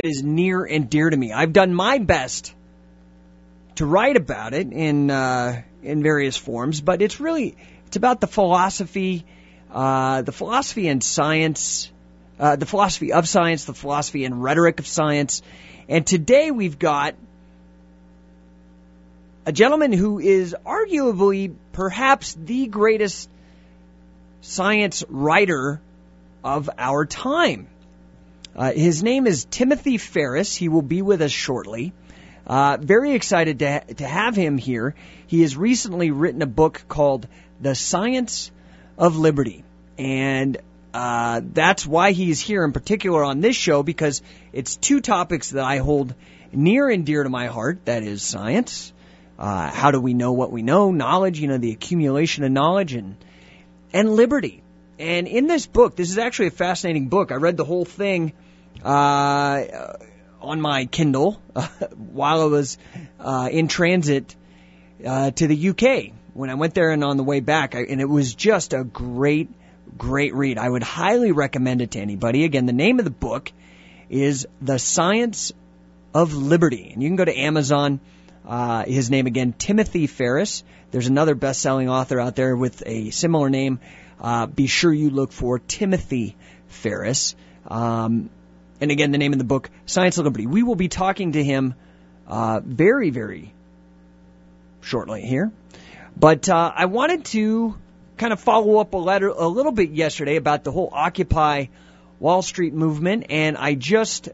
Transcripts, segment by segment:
is near and dear to me. I've done my best to write about it in various forms, but it's about the philosophy and science, the philosophy of science, the philosophy and rhetoric of science. And today we've got a gentleman who is arguably perhaps the greatest science writer of our time. His name is Timothy Ferris. He will be with us shortly. Very excited to have him here. He has recently written a book called The Science of Liberty. And that's why he's here in particular on this show, because it's two topics that I hold near and dear to my heart. That is science. How do we know what we know? Knowledge, the accumulation of knowledge, and liberty. And in this book, this is actually a fascinating book. I read the whole thing on my Kindle while I was in transit to the UK when I went there and on the way back. And it was just a great read. I would highly recommend it to anybody. Again, the name of the book is The Science of Liberty. And you can go to Amazon. His name again, Timothy Ferris. There's another best-selling author out there with a similar name. Be sure you look for Timothy Ferris. And again, the name of the book, Science of Liberty. We will be talking to him very, very shortly here. But I wanted to kind of follow up a little bit yesterday about the whole Occupy Wall Street movement. And I just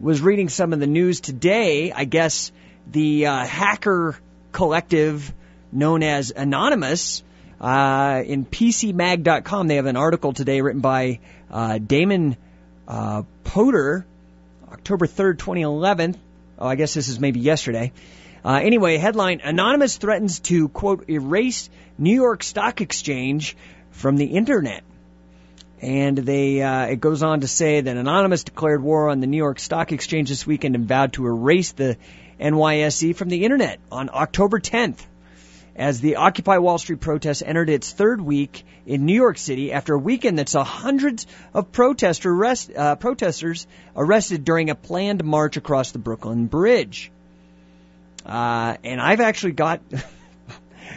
was reading some of the news today. I guess the hacker collective known as Anonymous, in PCMag.com, they have an article today written by Damon Potter, October 3rd, 2011. Oh, I guess this is maybe yesterday. Anyway, headline, Anonymous threatens to, quote, erase New York Stock Exchange from the Internet. And it goes on to say that Anonymous declared war on the New York Stock Exchange this weekend and vowed to erase the NYSE from the Internet on October 10th. As the Occupy Wall Street protest entered its third week in New York City after a weekend that saw hundreds of protesters arrested during a planned march across the Brooklyn Bridge. And I've actually got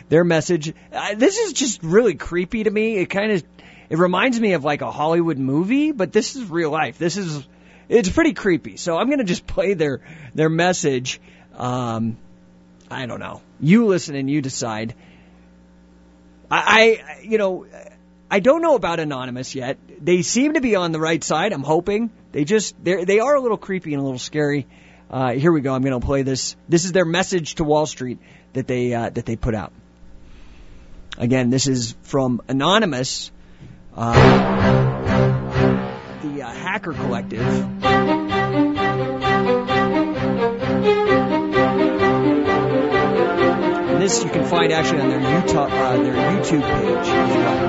their message. This is just really creepy to me. It reminds me of like a Hollywood movie, but this is real life. It's pretty creepy. So I'm going to just play their message. I don't know. You listen and you decide. I don't know about Anonymous yet. They seem to be on the right side. I'm hoping. They are a little creepy and a little scary. Here we go. I'm going to play this. This is their message to Wall Street that they put out. Again, this is from Anonymous, the hacker collective. And this you can find actually on their YouTube page as well.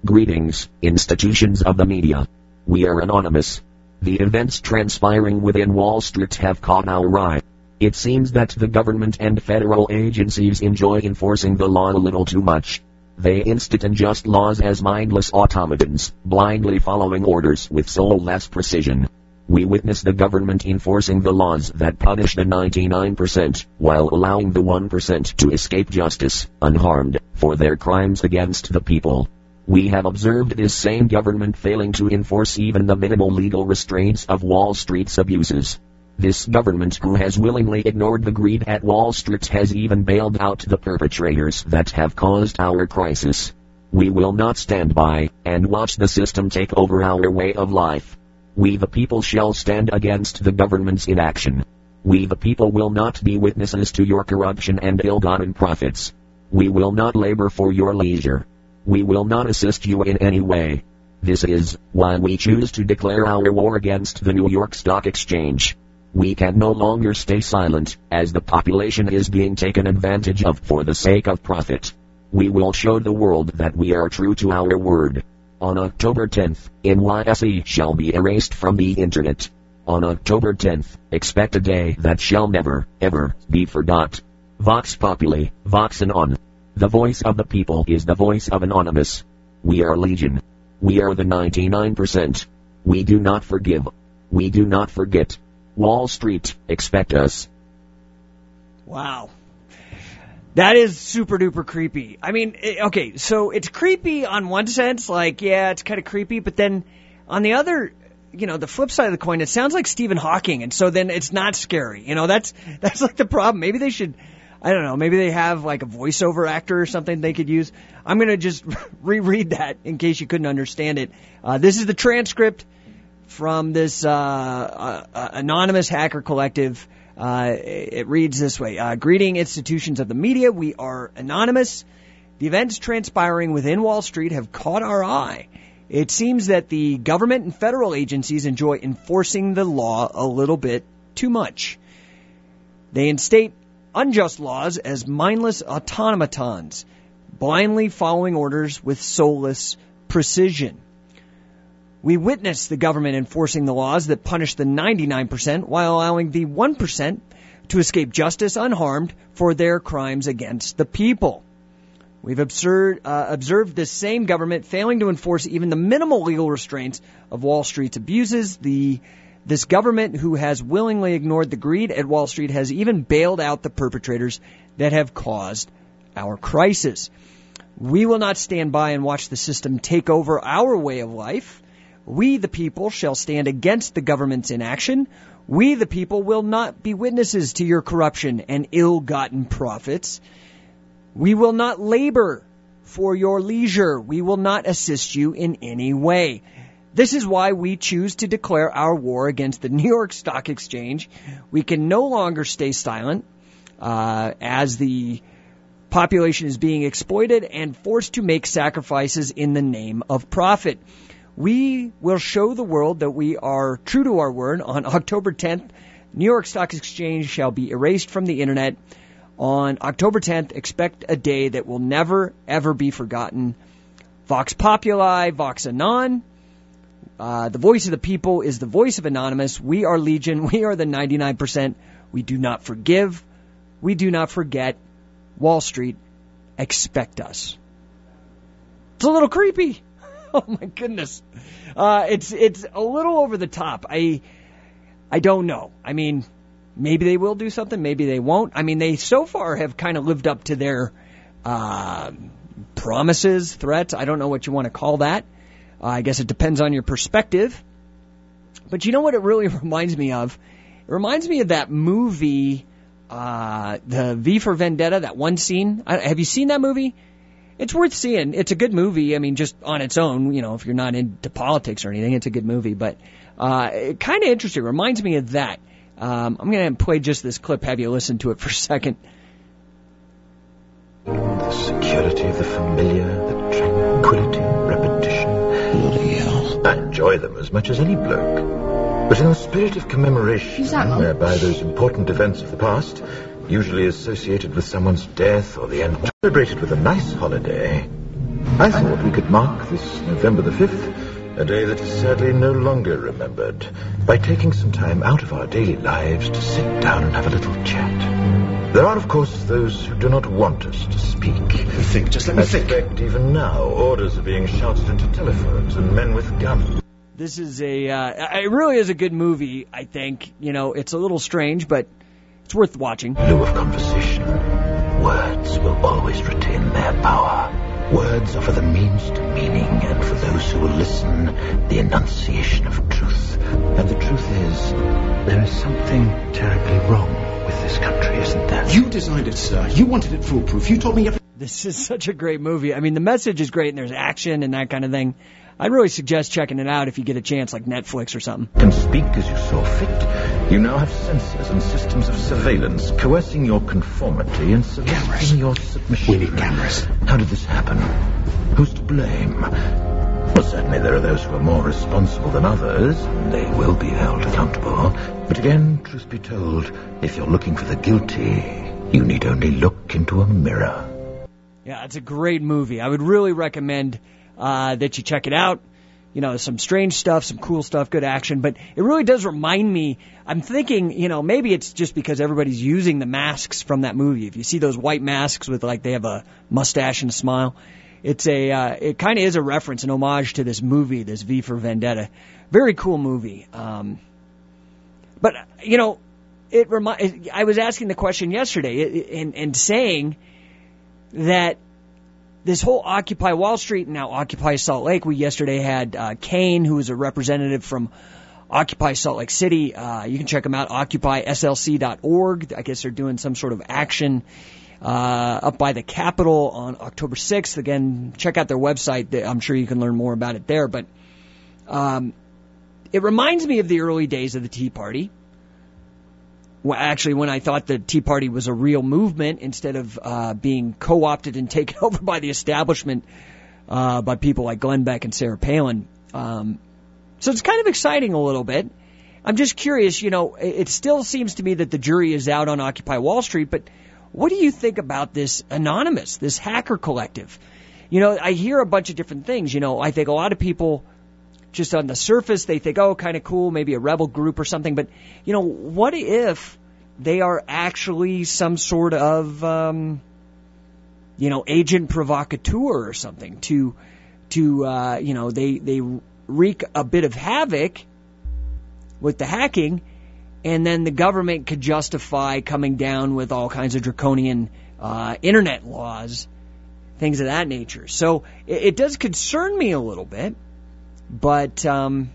Greetings, institutions of the media. We are Anonymous. The events transpiring within Wall Street have caught our eye. It seems that the government and federal agencies enjoy enforcing the law a little too much. They instate unjust laws as mindless automatons, blindly following orders with soulless precision. We witness the government enforcing the laws that punish the 99%, while allowing the 1% to escape justice, unharmed, for their crimes against the people. We have observed this same government failing to enforce even the minimal legal restraints of Wall Street's abuses. This government, who has willingly ignored the greed at Wall Street, has even bailed out the perpetrators that have caused our crisis. We will not stand by and watch the system take over our way of life. We the people shall stand against the government's inaction. We the people will not be witnesses to your corruption and ill-gotten profits. We will not labor for your leisure. We will not assist you in any way. This is why we choose to declare our war against the New York Stock Exchange. We can no longer stay silent, as the population is being taken advantage of for the sake of profit. We will show the world that we are true to our word. On October 10th, NYSE shall be erased from the Internet. On October 10th, expect a day that shall never, ever, be forgot. Vox Populi, Vox Anon. The voice of the people is the voice of Anonymous. We are legion. We are the 99%. We do not forgive. We do not forget. Wall Street, expect us. Wow. That is super duper creepy. I mean, okay, so it's creepy on one sense, like, yeah, it's kind of creepy, but then on the other, the flip side of the coin, it sounds like Stephen Hawking, and so then it's not scary. That's like the problem. Maybe they should, I don't know, maybe they have like a voiceover actor or something they could use. I'm going to just reread that in case you couldn't understand it. This is the transcript from this anonymous hacker collective. It reads this way. Greeting institutions of the media. We are anonymous. The events transpiring within Wall Street have caught our eye. It seems that the government and federal agencies enjoy enforcing the law a little bit too much. They instate unjust laws as mindless automatons, blindly following orders with soulless precision. We witness the government enforcing the laws that punish the 99% while allowing the 1% to escape justice unharmed for their crimes against the people. We've observed this same government failing to enforce even the minimal legal restraints of Wall Street's abuses. This government, who has willingly ignored the greed at Wall Street, has even bailed out the perpetrators that have caused our crisis. We will not stand by and watch the system take over our way of life. We, the people, shall stand against the government's inaction. We, the people, will not be witnesses to your corruption and ill-gotten profits. We will not labor for your leisure. We will not assist you in any way. This is why we choose to declare our war against the New York Stock Exchange. We can no longer stay silent as the population is being exploited and forced to make sacrifices in the name of profit. We will show the world that we are true to our word. On October 10th, New York Stock Exchange shall be erased from the internet. On October 10th, expect a day that will never, ever be forgotten. Vox Populi, Vox Anon. The voice of the people is the voice of Anonymous. We are Legion. We are the 99%. We do not forgive. We do not forget. Wall Street, expect us. It's a little creepy. Oh my goodness. It's a little over the top. I don't know. I mean, maybe they will do something, maybe they won't. I mean, they so far have kind of lived up to their promises, threats. I don't know what you want to call that. I guess it depends on your perspective. But you know what it really reminds me of? It reminds me of that movie, the V for Vendetta, that one scene. Have you seen that movie? It's worth seeing. It's a good movie. I mean, just on its own, if you're not into politics or anything, it's a good movie. But kind of interesting. It reminds me of that. I'm going to play just this clip, have you listen to it for a second. The security of the familiar, the tranquility, repetition. Bloody hell. I enjoy them as much as any bloke. But in the spirit of commemoration, whereby those important events of the past, usually associated with someone's death or the end, celebrated with a nice holiday, I thought we could mark this November the 5th, a day that is sadly no longer remembered, by taking some time out of our daily lives to sit down and have a little chat. There are, of course, those who do not want us to speak. Just let me think. In fact, even now, orders are being shouted into telephones and men with guns. This is it really is a good movie, I think. It's a little strange, but it's worth watching. In lieu of conversation, words will always retain their power. Words offer the means to meaning, and for those who will listen, the enunciation of truth. And the truth is, there is something terribly wrong with this country, isn't there? You designed it, sir. You wanted it foolproof. You told me everything. This is such a great movie. I mean, the message is great, and there's action and that kind of thing. I'd really suggest checking it out if you get a chance, like Netflix or something. Can speak as you saw fit. You now have sensors and systems of surveillance coercing your conformity and soliciting your submission. We need cameras. How did this happen? Who's to blame? Well, certainly there are those who are more responsible than others, and they will be held accountable. But again, truth be told, if you're looking for the guilty, you need only look into a mirror. Yeah, it's a great movie. I would really recommend that you check it out. Some strange stuff, some cool stuff, good action, but it really does remind me, I'm thinking, maybe it's just because everybody's using the masks from that movie. If you see those white masks with, they have a mustache and a smile, it kind of is a reference, an homage to this movie, this V for Vendetta. Very cool movie. But, you know, I was asking the question yesterday and saying that this whole Occupy Wall Street and now Occupy Salt Lake, we yesterday had Kane, who was a representative from Occupy Salt Lake City. You can check them out, occupyslc.org. I guess they're doing some sort of action up by the Capitol on October 6th. Again, check out their website. I'm sure you can learn more about it there. But it reminds me of the early days of the Tea Party. Well, actually, when I thought the Tea Party was a real movement instead of being co-opted and taken over by the establishment by people like Glenn Beck and Sarah Palin. So it's kind of exciting a little bit. I'm just curious, you know, it still seems to me that the jury is out on Occupy Wall Street, but what do you think about this Anonymous, this hacker collective? You know, I hear a bunch of different things. You know, I think a lot of people, just on the surface, they think, oh, kind of cool, maybe a rebel group or something. But, you know, what if they are actually some sort of, you know, agent provocateur or something to you know, they wreak a bit of havoc with the hacking, and then the government could justify coming down with all kinds of draconian internet laws, things of that nature. So it does concern me a little bit. But I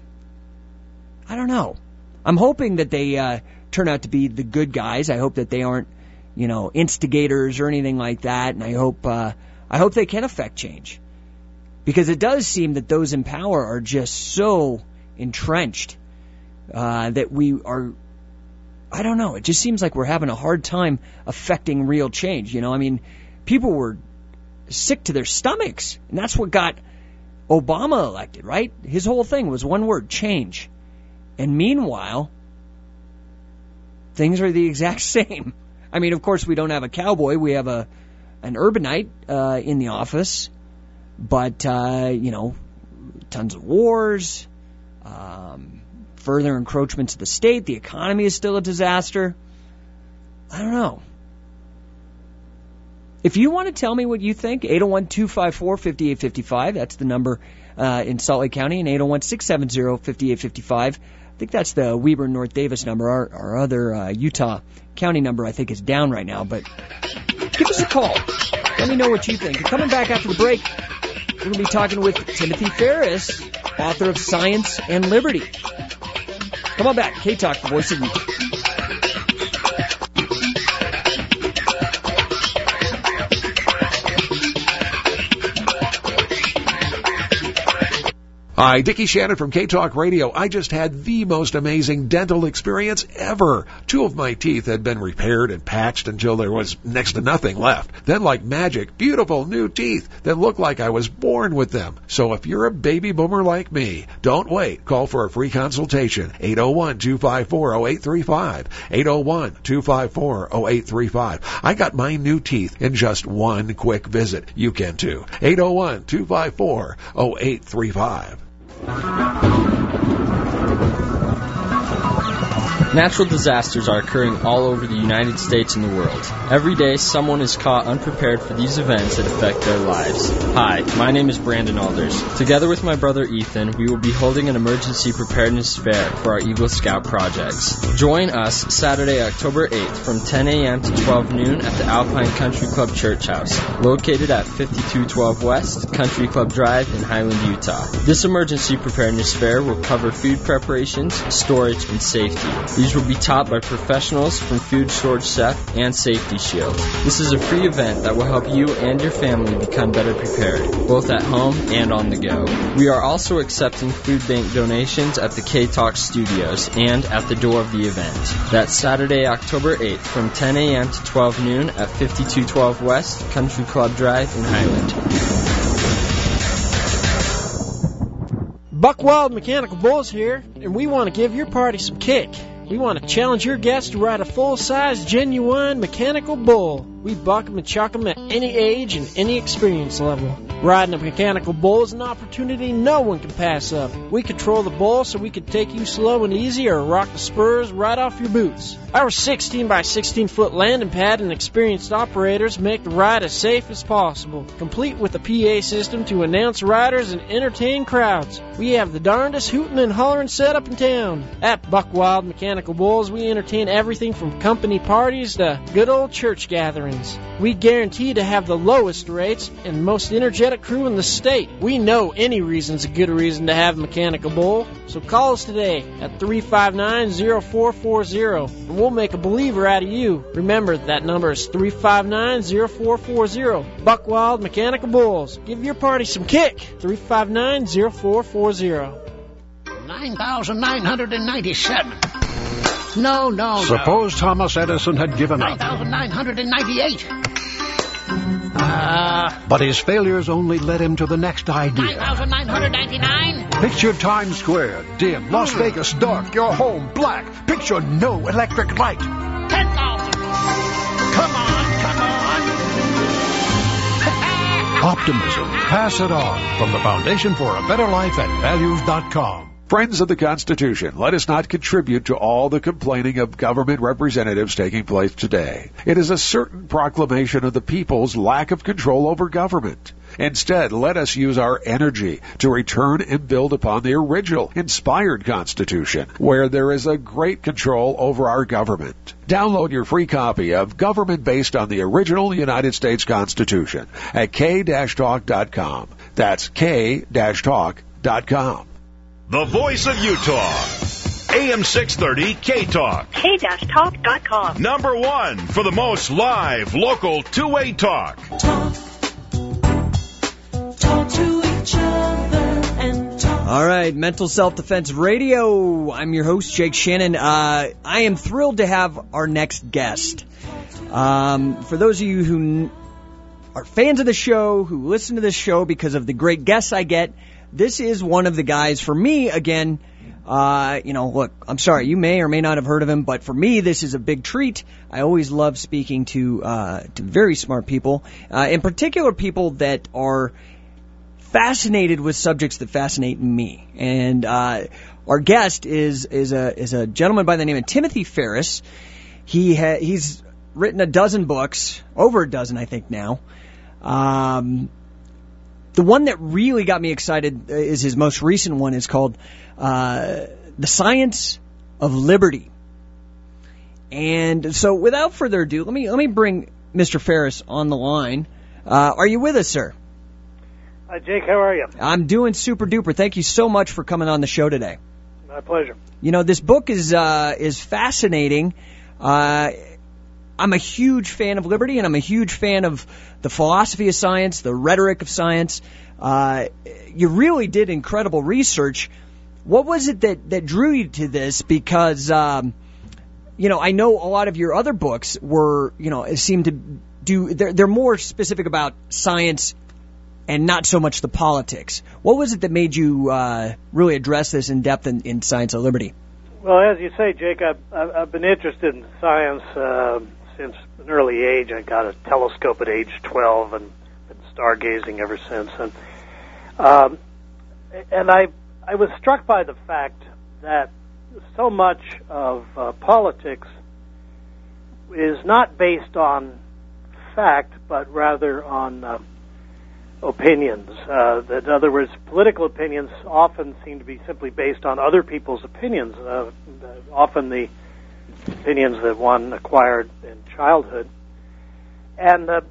don't know. I'm hoping that they turn out to be the good guys. I hope that they aren't, you know, instigators or anything like that. And I hope they can affect change, because it does seem that those in power are just so entrenched that we are. I don't know. It just seems like we're having a hard time affecting real change. You know, I mean, people were sick to their stomachs, and that's what got Obama elected, right? His whole thing was one word: change. And meanwhile, things are the exact same. I mean, of course, we don't have a cowboy. We have an urbanite in the office. But, you know, tons of wars, further encroachments of the state. The economy is still a disaster. I don't know. If you want to tell me what you think, 801-254-5855. That's the number in Salt Lake County, and 801-670-5855. I think that's the Weber and North Davis number. Our other Utah County number, I think, is down right now. But give us a call. Let me know what you think. And coming back after the break, we're going to be talking with Timothy Ferris, author of Science and Liberty. Come on back. K-Talk, the voice of Utah. Hi, Dickie Shannon from K-Talk Radio. I just had the most amazing dental experience ever. 2 of my teeth had been repaired and patched until there was next to nothing left. Then, like magic, beautiful new teeth that looked like I was born with them. So if you're a baby boomer like me, don't wait. Call for a free consultation. 801-254-0835. 801-254-0835. I got my new teeth in just one quick visit. You can too. 801-254-0835. Natural disasters are occurring all over the United States and the world. Every day, someone is caught unprepared for these events that affect their lives. Hi, my name is Brandon Alders. Together with my brother Ethan, we will be holding an emergency preparedness fair for our Eagle Scout projects. Join us Saturday, October 8th from 10 a.m. to 12 noon at the Alpine Country Club Church House, located at 5212 West Country Club Drive in Highland, Utah. This emergency preparedness fair will cover food preparations, storage, and safety. These will be taught by professionals from Food Storage Chef and Safety Shield. This is a free event that will help you and your family become better prepared, both at home and on the go. We are also accepting food bank donations at the K-Talk Studios and at the door of the event. That's Saturday, October 8th from 10 a.m. to 12 noon at 5212 West Country Club Drive in Highland. Buckwild Mechanical Bulls here, and we want to give your party some kick. We want to challenge your guests to ride a full-size, genuine mechanical bull. We buck 'em and chuck 'em at any age and any experience level. Riding a mechanical bull is an opportunity no one can pass up. We control the bull so we can take you slow and easy or rock the spurs right off your boots. Our 16 by 16 foot landing pad and experienced operators make the ride as safe as possible, complete with a PA system to announce riders and entertain crowds. We have the darndest hootin' and hollerin' setup in town. At Buck Wild Mechanical Bulls, we entertain everything from company parties to good old church gatherings. We guarantee to have the lowest rates and most energetic crew in the state. We know any reason's a good reason to have a mechanical bull, so call us today at 359-0440 and we'll make a believer out of you. Remember, that number is 359-0440. Buck Wild Mechanical Bulls. Give your party some kick. 359-0440. 9,997. No. Suppose Thomas Edison had given up. 9,998. But his failures only led him to the next idea. 9,999. Picture Times Square, dim. Las Vegas, dark. Your home, black. Picture no electric light. 10,000. Come on. Optimism. Pass it on. From the Foundation for a Better Life at values.com. Friends of the Constitution, let us not contribute to all the complaining of government representatives taking place today. It is a certain proclamation of the people's lack of control over government. Instead, let us use our energy to return and build upon the original, inspired Constitution, where there is a great control over our government. Download your free copy of Government Based on the Original United States Constitution at k-talk.com. That's k-talk.com. The Voice of Utah. AM 630 K-Talk. K-Talk.com. Number one for the most live, local, two-way talk. Talk to each other and talk. All right, Mental Self-Defense Radio. I'm your host, Jake Shannon. I am thrilled to have our next guest. For those of you who are fans of the show, who listen to this show because of the great guests I get, this is one of the guys, for me, again, look, I'm sorry, you may or may not have heard of him, but for me, this is a big treat. I always love speaking to very smart people, in particular people that are fascinated with subjects that fascinate me. And our guest is a gentleman by the name of Timothy Ferris. He's written a dozen books, over a dozen, I think now. The one that really got me excited is his most recent one. It's called The Science of Liberty. And so without further ado, let me bring Mr. Ferris on the line. Are you with us, sir? Hi, Jake. How are you? I'm doing super duper. Thank you so much for coming on the show today. My pleasure. You know, this book is fascinating. I'm a huge fan of liberty, and I'm a huge fan of the philosophy of science, the rhetoric of science. You really did incredible research. What was it that drew you to this? Because, I know a lot of your other books were, seem to do, they're more specific about science and not so much the politics. What was it that made you really address this in depth in Science of Liberty? Well, as you say, Jake, I've been interested in science since an early age. I got a telescope at age 12 and been stargazing ever since. And I was struck by the fact that so much of politics is not based on fact, but rather on opinions. In other words, political opinions often seem to be simply based on other people's opinions, often the opinions that one acquired in childhood. And that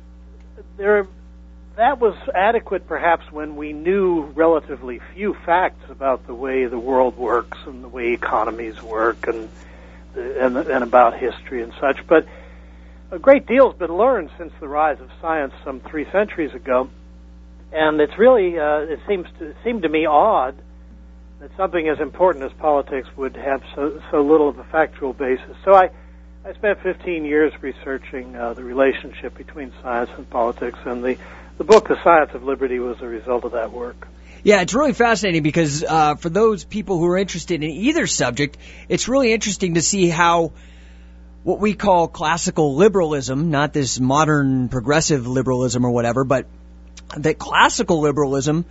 was adequate perhaps when we knew relatively few facts about the way the world works and the way economies work and about history and such. But a great deal has been learned since the rise of science some 3 centuries ago. And it's really, it seemed to me odd that something as important as politics would have so little of a factual basis. So I spent 15 years researching the relationship between science and politics, and the book, The Science of Liberty, was a result of that work. Yeah, it's really fascinating because for those people who are interested in either subject, it's really interesting to see how what we call classical liberalism, not this modern progressive liberalism or whatever, but that classical liberalism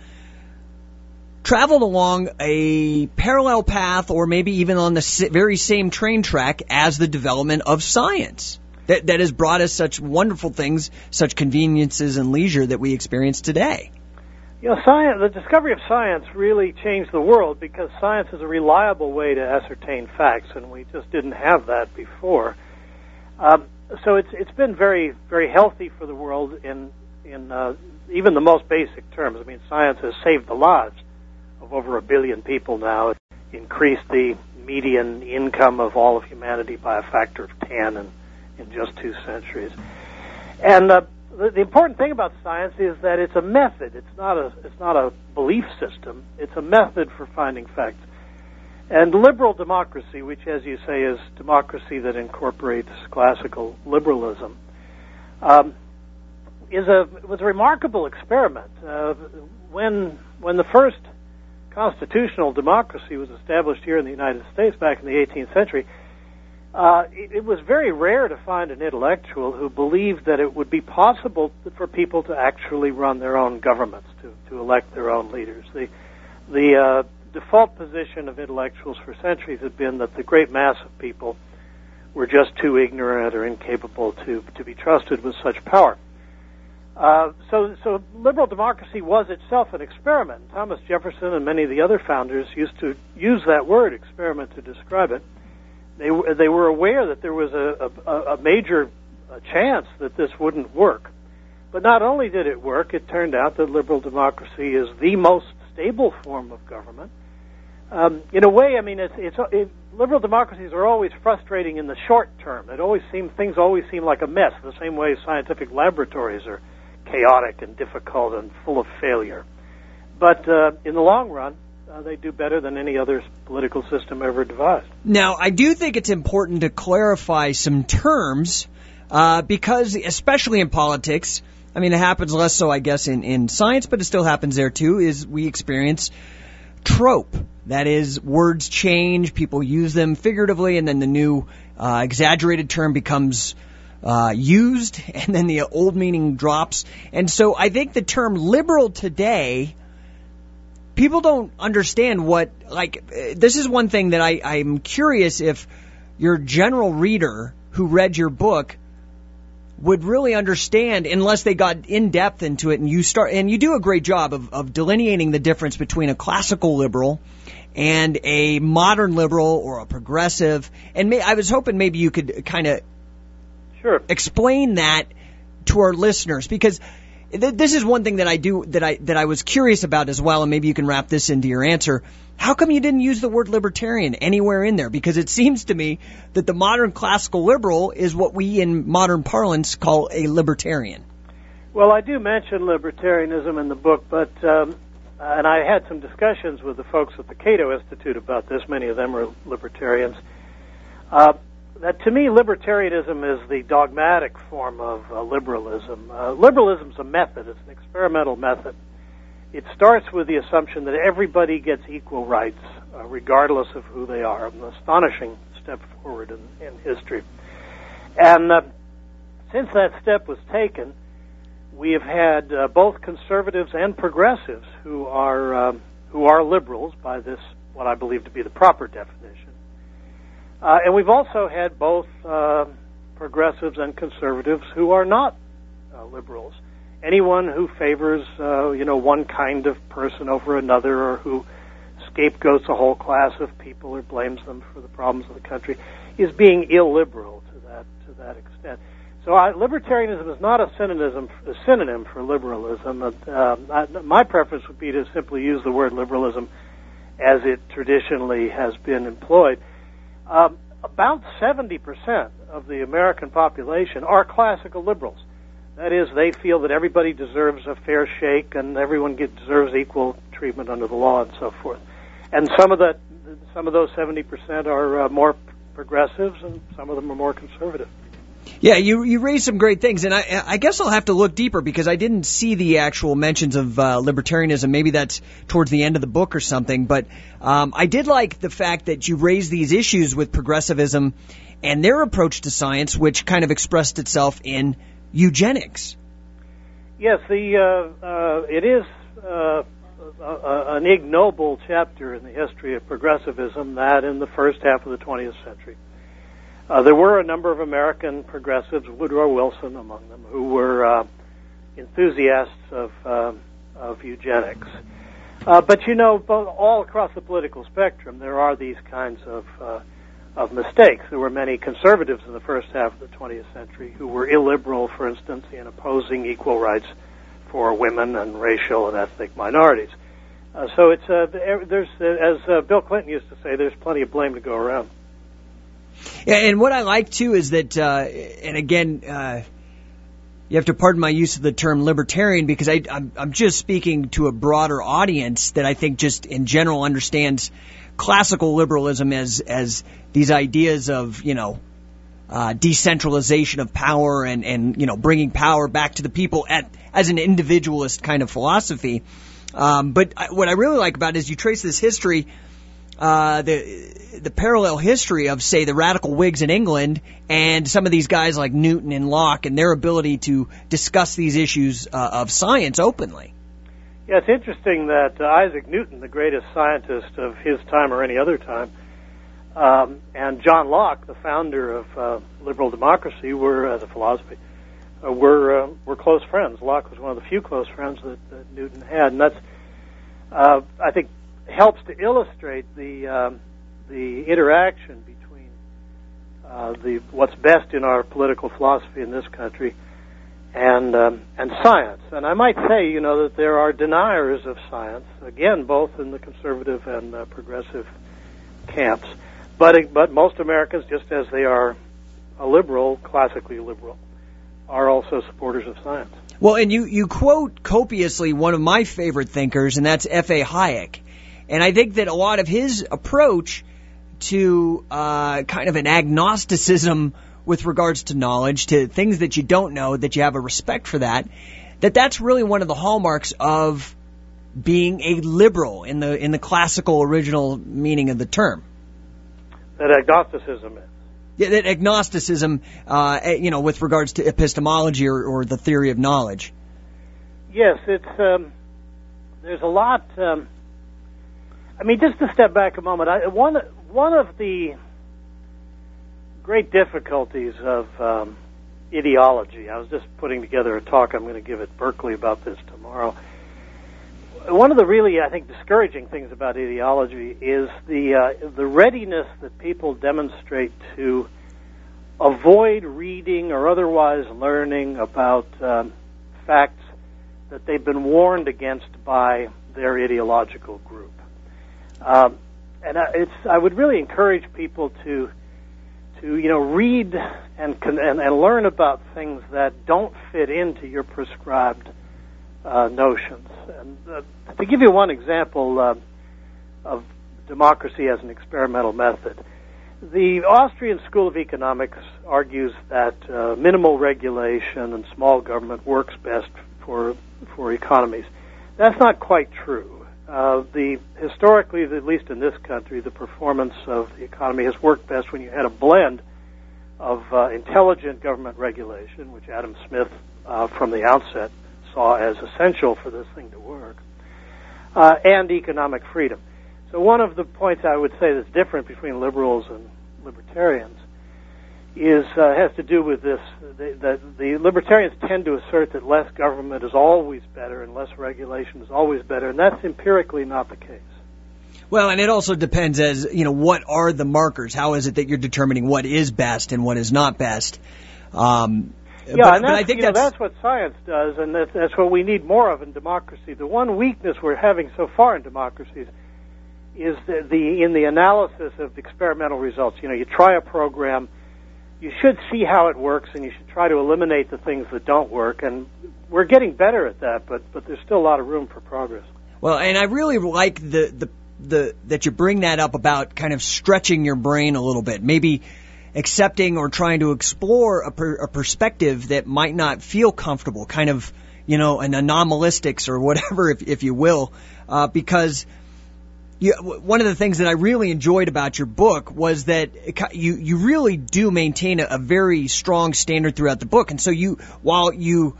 traveled along a parallel path or maybe even on the very same train track as the development of science that has brought us such wonderful things, such conveniences and leisure that we experience today. You know, science, the discovery of science really changed the world because science is a reliable way to ascertain facts, and we just didn't have that before. So it's been very, very healthy for the world in even the most basic terms. I mean, science has saved the lives of over 1 billion people now. It's increased the median income of all of humanity by a factor of 10 in just 2 centuries. And the important thing about science is that it's a method. It's not a belief system. It's a method for finding facts. And liberal democracy, which, as you say, is democracy that incorporates classical liberalism, was a remarkable experiment. When the first constitutional democracy was established here in the United States back in the 18th century, it was very rare to find an intellectual who believed that it would be possible for people to actually run their own governments, to elect their own leaders. The default position of intellectuals for centuries had been that the great mass of people were just too ignorant or incapable to be trusted with such power. So liberal democracy was itself an experiment. Thomas Jefferson and many of the other founders used to use that word, experiment, to describe it. They were aware that there was a major chance that this wouldn't work. But not only did it work, it turned out that liberal democracy is the most stable form of government. In a way, I mean, liberal democracies are always frustrating in the short term. Things always seem like a mess, the same way scientific laboratories are chaotic and difficult and full of failure. But in the long run, they do better than any other political system ever devised. Now, I do think it's important to clarify some terms because, especially in politics, I mean, it happens less so, I guess, in science, but it still happens there, too, is we experience trope. That is, words change, people use them figuratively, and then the new exaggerated term becomes used, and then the old meaning drops. And so I think the term liberal today, people don't understand this is one thing that I'm curious if your general reader who read your book would really understand unless they got in depth into it, and you do a great job of delineating the difference between a classical liberal and a modern liberal or a progressive. And I was hoping maybe you could kind of explain that to our listeners, because this is one thing that I was curious about as well, and maybe you can wrap this into your answer. How come you didn't use the word libertarian anywhere in there? Because it seems to me that the modern classical liberal is what we in modern parlance call a libertarian. Well, I do mention libertarianism in the book, but and I had some discussions with the folks at the Cato Institute about this. Many of them are libertarians. That to me, libertarianism is the dogmatic form of liberalism. Liberalism's a method. It's an experimental method. It starts with the assumption that everybody gets equal rights, regardless of who they are. An astonishing step forward in history. And since that step was taken, we have had both conservatives and progressives who are liberals by this, what I believe to be the proper definition. And we've also had both progressives and conservatives who are not liberals. Anyone who favors, one kind of person over another, or who scapegoats a whole class of people or blames them for the problems of the country, is being illiberal to that extent. So libertarianism is not a synonym for liberalism. My preference would be to simply use the word liberalism as it traditionally has been employed. About 70% of the American population are classical liberals. That is, they feel that everybody deserves a fair shake and everyone deserves equal treatment under the law and so forth. And some of those 70% are more progressives, and some of them are more conservative. Yeah, you raised some great things, and I guess I'll have to look deeper because I didn't see the actual mentions of libertarianism. Maybe that's towards the end of the book or something, but I did like the fact that you raised these issues with progressivism and their approach to science, which kind of expressed itself in eugenics. Yes, it is an ignoble chapter in the history of progressivism, that in the first half of the 20th century. There were a number of American progressives, Woodrow Wilson among them, who were enthusiasts of eugenics. But all across the political spectrum, there are these kinds of mistakes. There were many conservatives in the first half of the 20th century who were illiberal, for instance, in opposing equal rights for women and racial and ethnic minorities. So there's, as Bill Clinton used to say, there's plenty of blame to go around. Yeah, and what I like, too, is that, and again, you have to pardon my use of the term libertarian because I'm just speaking to a broader audience that I think just in general understands classical liberalism as these ideas of, decentralization of power and bringing power back to the people as an individualist kind of philosophy. But what I really like about it is you trace this history, the parallel history of, say, the radical Whigs in England and some of these guys like Newton and Locke and their ability to discuss these issues of science openly. Yeah, it's interesting that Isaac Newton, the greatest scientist of his time or any other time, and John Locke, the founder of liberal democracy, the philosophy, were close friends. Locke was one of the few close friends that Newton had, and that's, I think, helps to illustrate the interaction between what's best in our political philosophy in this country and science. And I might say, that there are deniers of science, again, both in the conservative and progressive camps. But most Americans, just as they are a liberal, classically liberal, are also supporters of science. Well, and you quote copiously one of my favorite thinkers, and that's F.A. Hayek. And I think that a lot of his approach to kind of an agnosticism with regards to knowledge, to things that you don't know, that you have a respect for that's really one of the hallmarks of being a liberal in the classical original meaning of the term. That agnosticism is. Yeah, that agnosticism, with regards to epistemology or the theory of knowledge. Yes, it's there's a lot. Just to step back a moment, one of the great difficulties of ideology. I was just putting together a talk I'm going to give at Berkeley about this tomorrow. One of the really, I think, discouraging things about ideology is the readiness that people demonstrate to avoid reading or otherwise learning about facts that they've been warned against by their ideological group. I would really encourage people to read and learn about things that don't fit into your prescribed notions. And to give you one example of democracy as an experimental method, the Austrian School of Economics argues that minimal regulation and small government works best for economies. That's not quite true. Historically, at least in this country, the performance of the economy has worked best when you had a blend of intelligent government regulation, which Adam Smith from the outset saw as essential for this thing to work, and economic freedom. So one of the points I would say that's different between liberals and libertarians has to do with this, that the libertarians tend to assert that less government is always better and less regulation is always better, and that's empirically not the case. Well, and it also depends as, what are the markers? How is it that you're determining what is best and what is not best? I think that's what science does, and that's what we need more of in democracy. The one weakness we're having so far in democracies is in the analysis of experimental results. You try a program, you should see how it works, and you should try to eliminate the things that don't work. And we're getting better at that, but there's still a lot of room for progress. Well, and I really like that you bring that up about kind of stretching your brain a little bit. Maybe accepting or trying to explore a perspective that might not feel comfortable, kind of, an anomalistics or whatever, if you will, because one of the things that I really enjoyed about your book was that you really do maintain a very strong standard throughout the book. And so while you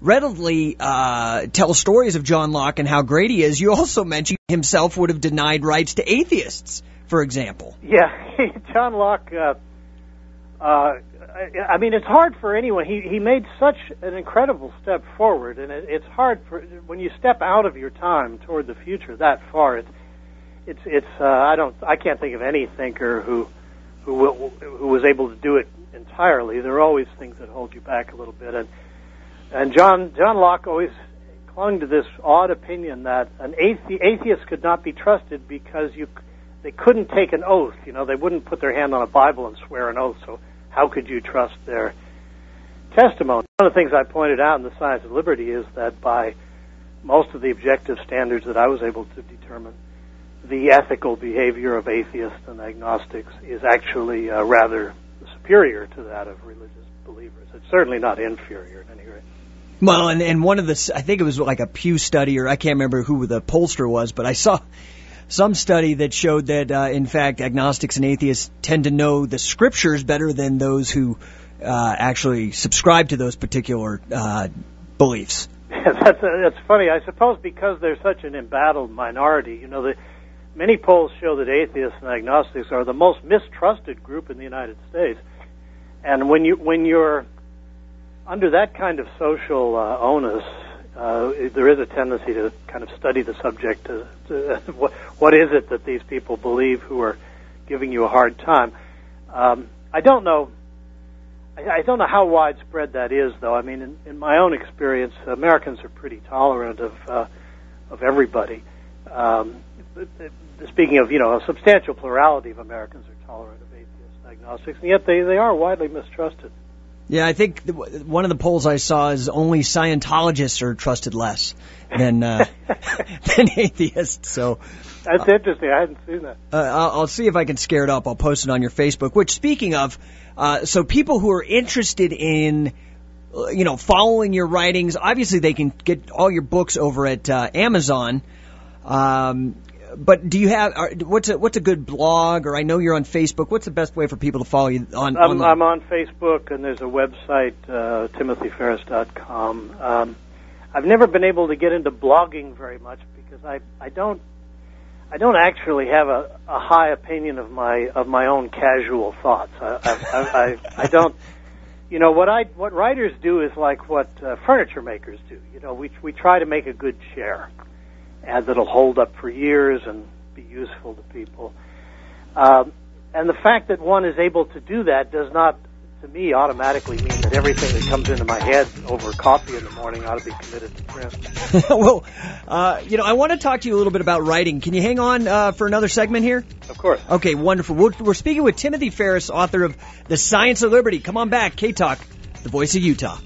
readily tell stories of John Locke and how great he is, you also mention himself would have denied rights to atheists, for example. Yeah, John Locke, it's hard for anyone. He made such an incredible step forward, and it's hard when you step out of your time toward the future that far. I can't think of any thinker who was able to do it entirely. There are always things that hold you back a little bit, and John Locke always clung to this odd opinion that atheists could not be trusted because they couldn't take an oath. They wouldn't put their hand on a Bible and swear an oath, so how could you trust their testimony? One of the things I pointed out in The Science of Liberty is that by most of the objective standards that I was able to determine, the ethical behavior of atheists and agnostics is actually rather superior to that of religious believers. It's certainly not inferior at any rate. Well, and one of I think it was like a Pew study, or I can't remember who the pollster was, but I saw some study that showed that, in fact, agnostics and atheists tend to know the scriptures better than those who actually subscribe to those particular beliefs. That's funny. I suppose because they're such an embattled minority. Many polls show that atheists and agnostics are the most mistrusted group in the United States. And when you're under that kind of social onus, there is a tendency to kind of study the subject. What is it that these people believe who are giving you a hard time? I don't know. I don't know how widespread that is, though. I mean, in my own experience, Americans are pretty tolerant of everybody. Speaking of, a substantial plurality of Americans are tolerant of atheists and agnostics, and yet they are widely mistrusted. Yeah, I think one of the polls I saw is only Scientologists are trusted less than atheists. So that's interesting. I hadn't seen that. I'll see if I can scare it up. I'll post it on your Facebook. Which, speaking of, so people who are interested in, following your writings, obviously they can get all your books over at Amazon. But do you have what's a good blog? Or I know you're on Facebook. What's the best way for people to follow you on? I'm on Facebook, and there's a website, timothyferris.com. I've never been able to get into blogging very much because I don't actually have a high opinion of my own casual thoughts. I don't. What writers do is like what furniture makers do. We try to make a good chair, and that'll hold up for years and be useful to people. And the fact that one is able to do that does not, to me, automatically mean that everything that comes into my head over coffee in the morning ought to be committed to print. Well, I want to talk to you a little bit about writing. Can you hang on for another segment here? Of course. Okay, wonderful. We're speaking with Timothy Ferris, author of The Science of Liberty. Come on back, K-Talk, the voice of Utah.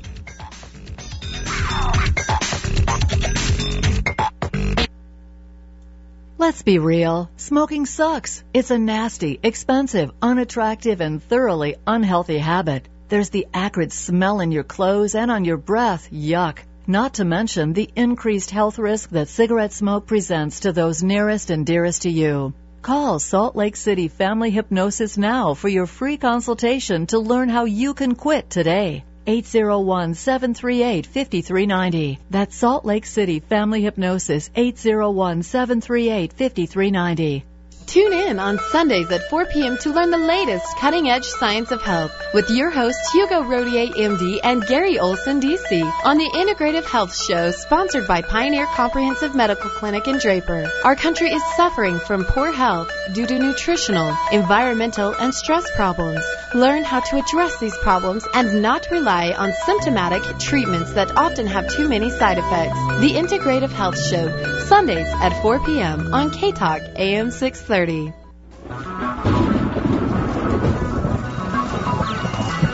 Let's be real. Smoking sucks. It's a nasty, expensive, unattractive, and thoroughly unhealthy habit. There's the acrid smell in your clothes and on your breath. Yuck. Not to mention the increased health risk that cigarette smoke presents to those nearest and dearest to you. Call Salt Lake City Family Hypnosis now for your free consultation to learn how you can quit today. 801-738-5390. That's Salt Lake City Family Hypnosis, 801-738-5390. Tune in on Sundays at 4 p.m. to learn the latest cutting-edge science of health with your hosts Hugo Rodier, MD, and Gary Olson, DC, on the Integrative Health Show sponsored by Pioneer Comprehensive Medical Clinic in Draper. Our country is suffering from poor health due to nutritional, environmental, and stress problems. Learn how to address these problems and not rely on symptomatic treatments that often have too many side effects. The Integrative Health Show, Sundays at 4 p.m. on K-Talk AM 630.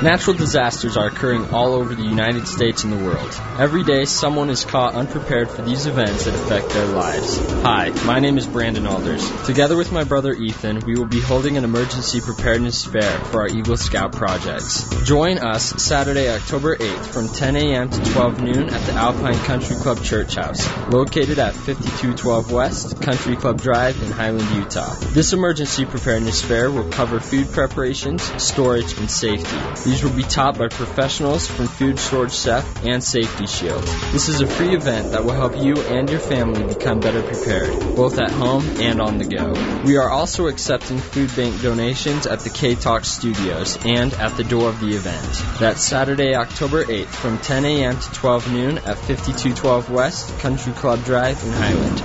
Natural disasters are occurring all over the United States and the world. Every day, someone is caught unprepared for these events that affect their lives. Hi, my name is Brandon Alders. Together with my brother Ethan, we will be holding an emergency preparedness fair for our Eagle Scout projects. Join us Saturday, October 8th from 10 a.m. to 12 noon at the Alpine Country Club Church House, located at 5212 West Country Club Drive in Highland, Utah. This emergency preparedness fair will cover food preparations, storage, and safety. These will be taught by professionals from Food Storage Chef and Safety Shield. This is a free event that will help you and your family become better prepared, both at home and on the go. We are also accepting food bank donations at the K-Talk Studios and at the door of the event. That's Saturday, October 8th from 10 a.m. to 12 noon at 5212 West Country Club Drive in Highland.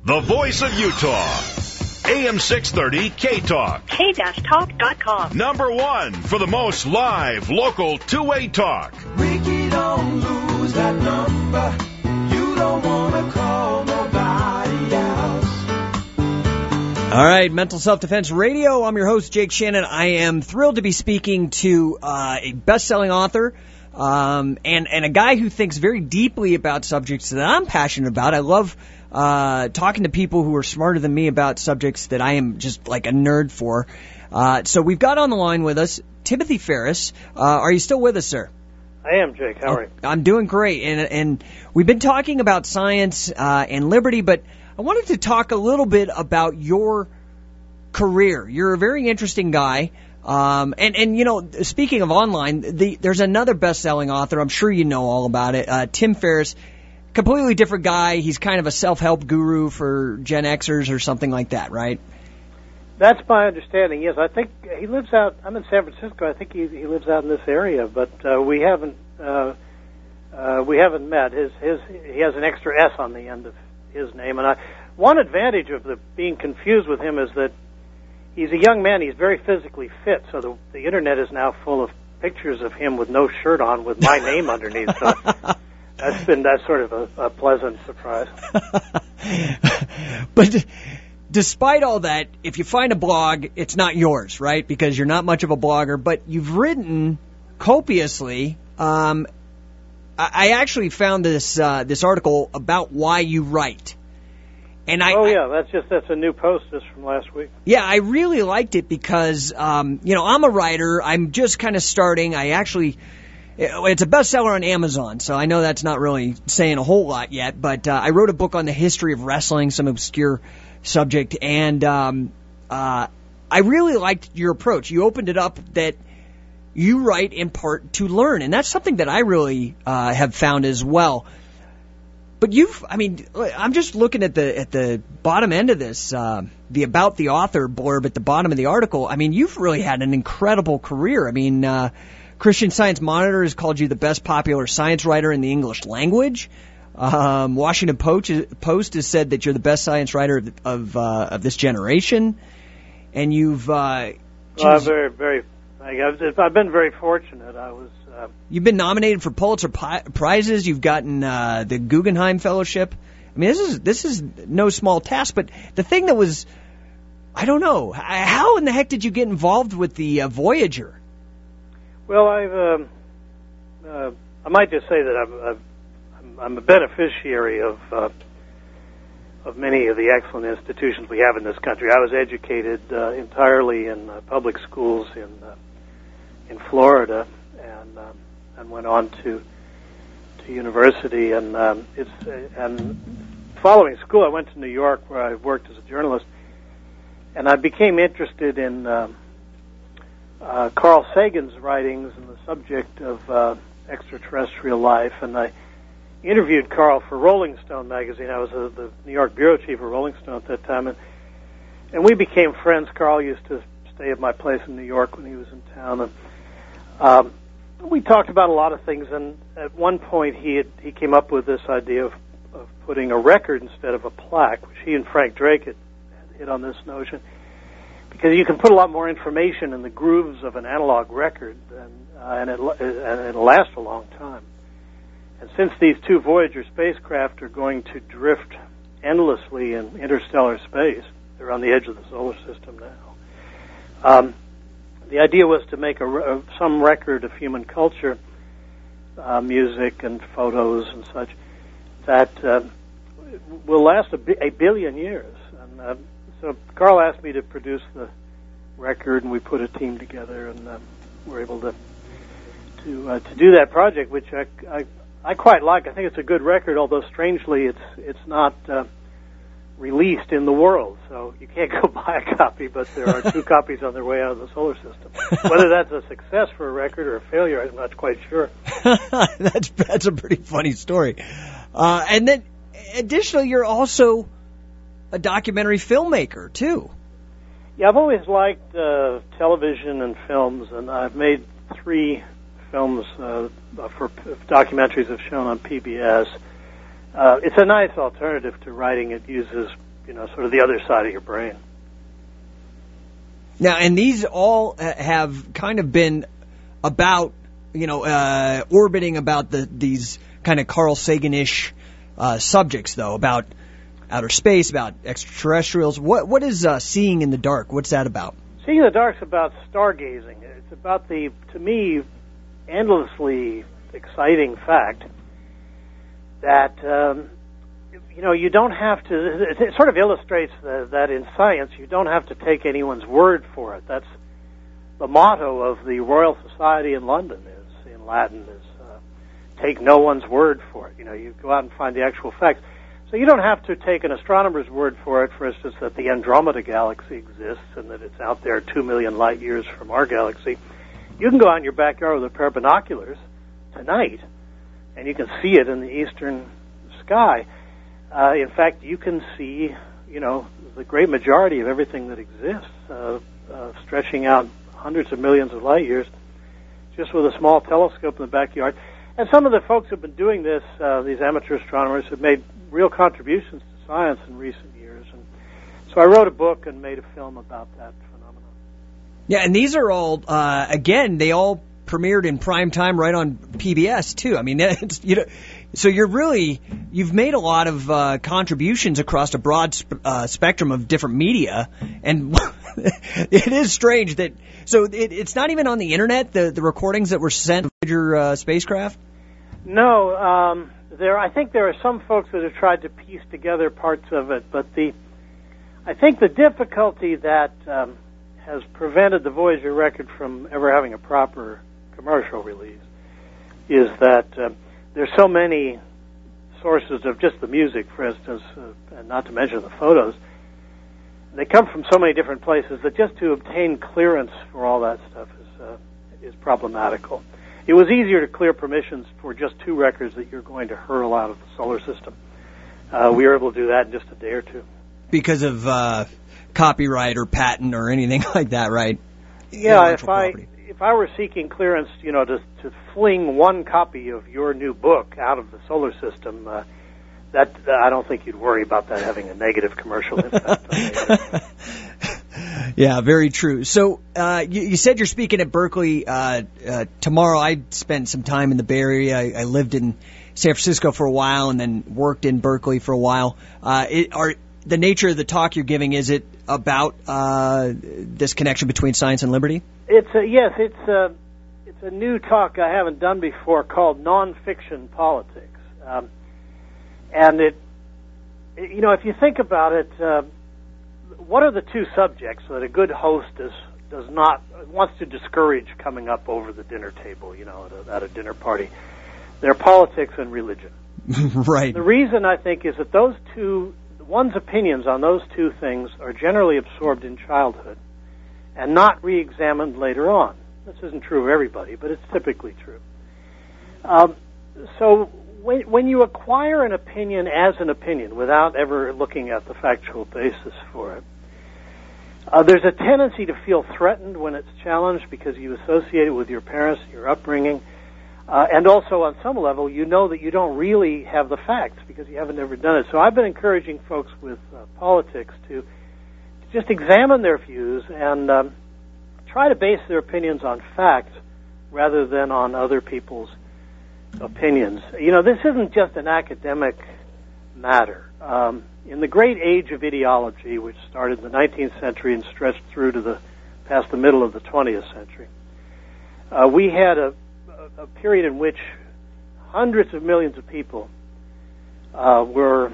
The voice of Utah. AM 630 K-Talk. K-Talk.com. Number one for the most live, local, two-way talk. Ricky, don't lose that number. You don't want to call nobody else. All right, Mental Self-Defense Radio. I'm your host, Jake Shannon. I am thrilled to be speaking to a best-selling author and a guy who thinks very deeply about subjects that I'm passionate about. I love talking to people who are smarter than me about subjects that I am just like a nerd for. So we've got on the line with us Timothy Ferris. Are you still with us, sir? I am, Jake. How are you? I'm doing great. And we've been talking about science and liberty, but I wanted to talk a little bit about your career. You're a very interesting guy. And you know, speaking of online, there's another best-selling author. I'm sure you know all about it. Tim Ferriss. Completely different guy. He's kind of a self-help guru for Gen Xers or something like that, right? That's my understanding, yes. I think he lives out, I'm in San Francisco, I think he lives out in this area, but we haven't met. He has an extra S on the end of his name, and one advantage of being confused with him is that he's a young man, he's very physically fit, so the internet is now full of pictures of him with no shirt on with my name underneath, so that's sort of a pleasant surprise. But despite all that, if you find a blog, it's not yours, right? Because you're not much of a blogger, but you've written copiously. I actually found this article about why you write. And that's a new post just from last week. Yeah, I really liked it because I'm a writer. I'm just kind of starting. It's a bestseller on Amazon, so I know that's not really saying a whole lot yet, but I wrote a book on the history of wrestling, some obscure subject, and I really liked your approach. You opened it up that you write in part to learn, and that's something that I really have found as well. But I'm just looking at the bottom end of this, the About the Author blurb at the bottom of the article. I mean, you've really had an incredible career. I mean, Christian Science Monitor has called you the best popular science writer in the English language. Washington Post has said that you're the best science writer of this generation. And you've... I've been very fortunate. You've been nominated for Pulitzer Prizes. You've gotten the Guggenheim Fellowship. I mean, this is no small task. But the thing that was... I don't know. How in the heck did you get involved with the Voyager? Well, I might just say that I'm a beneficiary of many of the excellent institutions we have in this country. I was educated entirely in public schools in Florida, and went on to university. And following school, I went to New York, where I worked as a journalist, and I became interested in Carl Sagan's writings and the subject of extraterrestrial life, and I interviewed Carl for Rolling Stone magazine. I was the New York bureau chief of Rolling Stone at that time, and we became friends. Carl used to stay at my place in New York when he was in town, and we talked about a lot of things. And at one point, he came up with this idea of putting a record instead of a plaque, which he and Frank Drake had hit on this notion. Because you can put a lot more information in the grooves of an analog record, and it'll last a long time. And since these two Voyager spacecraft are going to drift endlessly in interstellar space, they're on the edge of the solar system now, The idea was to make some record of human culture, music and photos and such, that will last a billion years. And so Carl asked me to produce the record, and we put a team together, and we're able to do that project, which I quite like. I think it's a good record, although strangely it's not released in the world, so you can't go buy a copy, but there are 2 copies on their way out of the solar system. Whether that's a success for a record or a failure, I'm not quite sure. That's a pretty funny story. And then, additionally, you're also a documentary filmmaker, too. Yeah, I've always liked television and films, and I've made 3 films for documentaries have shown on PBS. It's a nice alternative to writing. It uses, sort of the other side of your brain. Now, and these all have kind of been about, orbiting about these kind of Carl Sagan-ish subjects, though, about outer space, about extraterrestrials. What is Seeing in the Dark? What's that about? Seeing in the Dark's about stargazing. It's about to me, endlessly exciting fact that, you don't have to, it sort of illustrates that in science you don't have to take anyone's word for it. That's the motto of the Royal Society in London, in Latin, is take no one's word for it. You go out and find the actual facts. So you don't have to take an astronomer's word for it, for instance, that the Andromeda galaxy exists and that it's out there 2 million light years from our galaxy. You can go out in your backyard with a pair of binoculars tonight, and you can see it in the eastern sky. In fact, you can see, the great majority of everything that exists, stretching out hundreds of millions of light years, just with a small telescope in the backyard. And some of the folks who've been doing this, these amateur astronomers, have made real contributions to science in recent years. And so I wrote a book and made a film about that phenomenon. Yeah, and these are all, again, they all premiered in prime time right on PBS, too. I mean, it's, so you've made a lot of contributions across a broad spectrum of different media, and it is strange that, so it's not even on the internet, the recordings that were sent with your spacecraft? No, I think there are some folks that have tried to piece together parts of it, but I think the difficulty that has prevented the Voyager record from ever having a proper commercial release is that there's so many sources of just the music, for instance, and not to mention the photos. They come from so many different places that just to obtain clearance for all that stuff is problematical. It was easier to clear permissions for just 2 records that you're going to hurl out of the solar system. We were able to do that in just a day or 2. Because of copyright or patent or anything like that, right? Yeah, if I were seeking clearance, to fling 1 copy of your new book out of the solar system, that I don't think you'd worry about that having a negative commercial impact on me. Yeah, very true. So you said you're speaking at Berkeley tomorrow. I spent some time in the Bay Area. I lived in San Francisco for a while and then worked in Berkeley for a while. The nature of the talk you're giving, is it about this connection between science and liberty? It's a new talk I haven't done before called Nonfiction Politics, and if you think about it, what are the 2 subjects that a good host wants to discourage coming up over the dinner table, at a dinner party? They're politics and religion. Right. The reason, I think, is that one's opinions on those 2 things are generally absorbed in childhood and not re-examined later on. This isn't true of everybody, but it's typically true. So when you acquire an opinion as an opinion without ever looking at the factual basis for it, there's a tendency to feel threatened when it's challenged because you associate it with your parents, your upbringing, and also on some level you know that you don't really have the facts because you haven't ever done it. So I've been encouraging folks with politics to just examine their views and try to base their opinions on facts rather than on other people's opinions. This isn't just an academic matter. In the great age of ideology, which started in the 19th century and stretched through to the past the middle of the 20th century. We had a period in which hundreds of millions of people were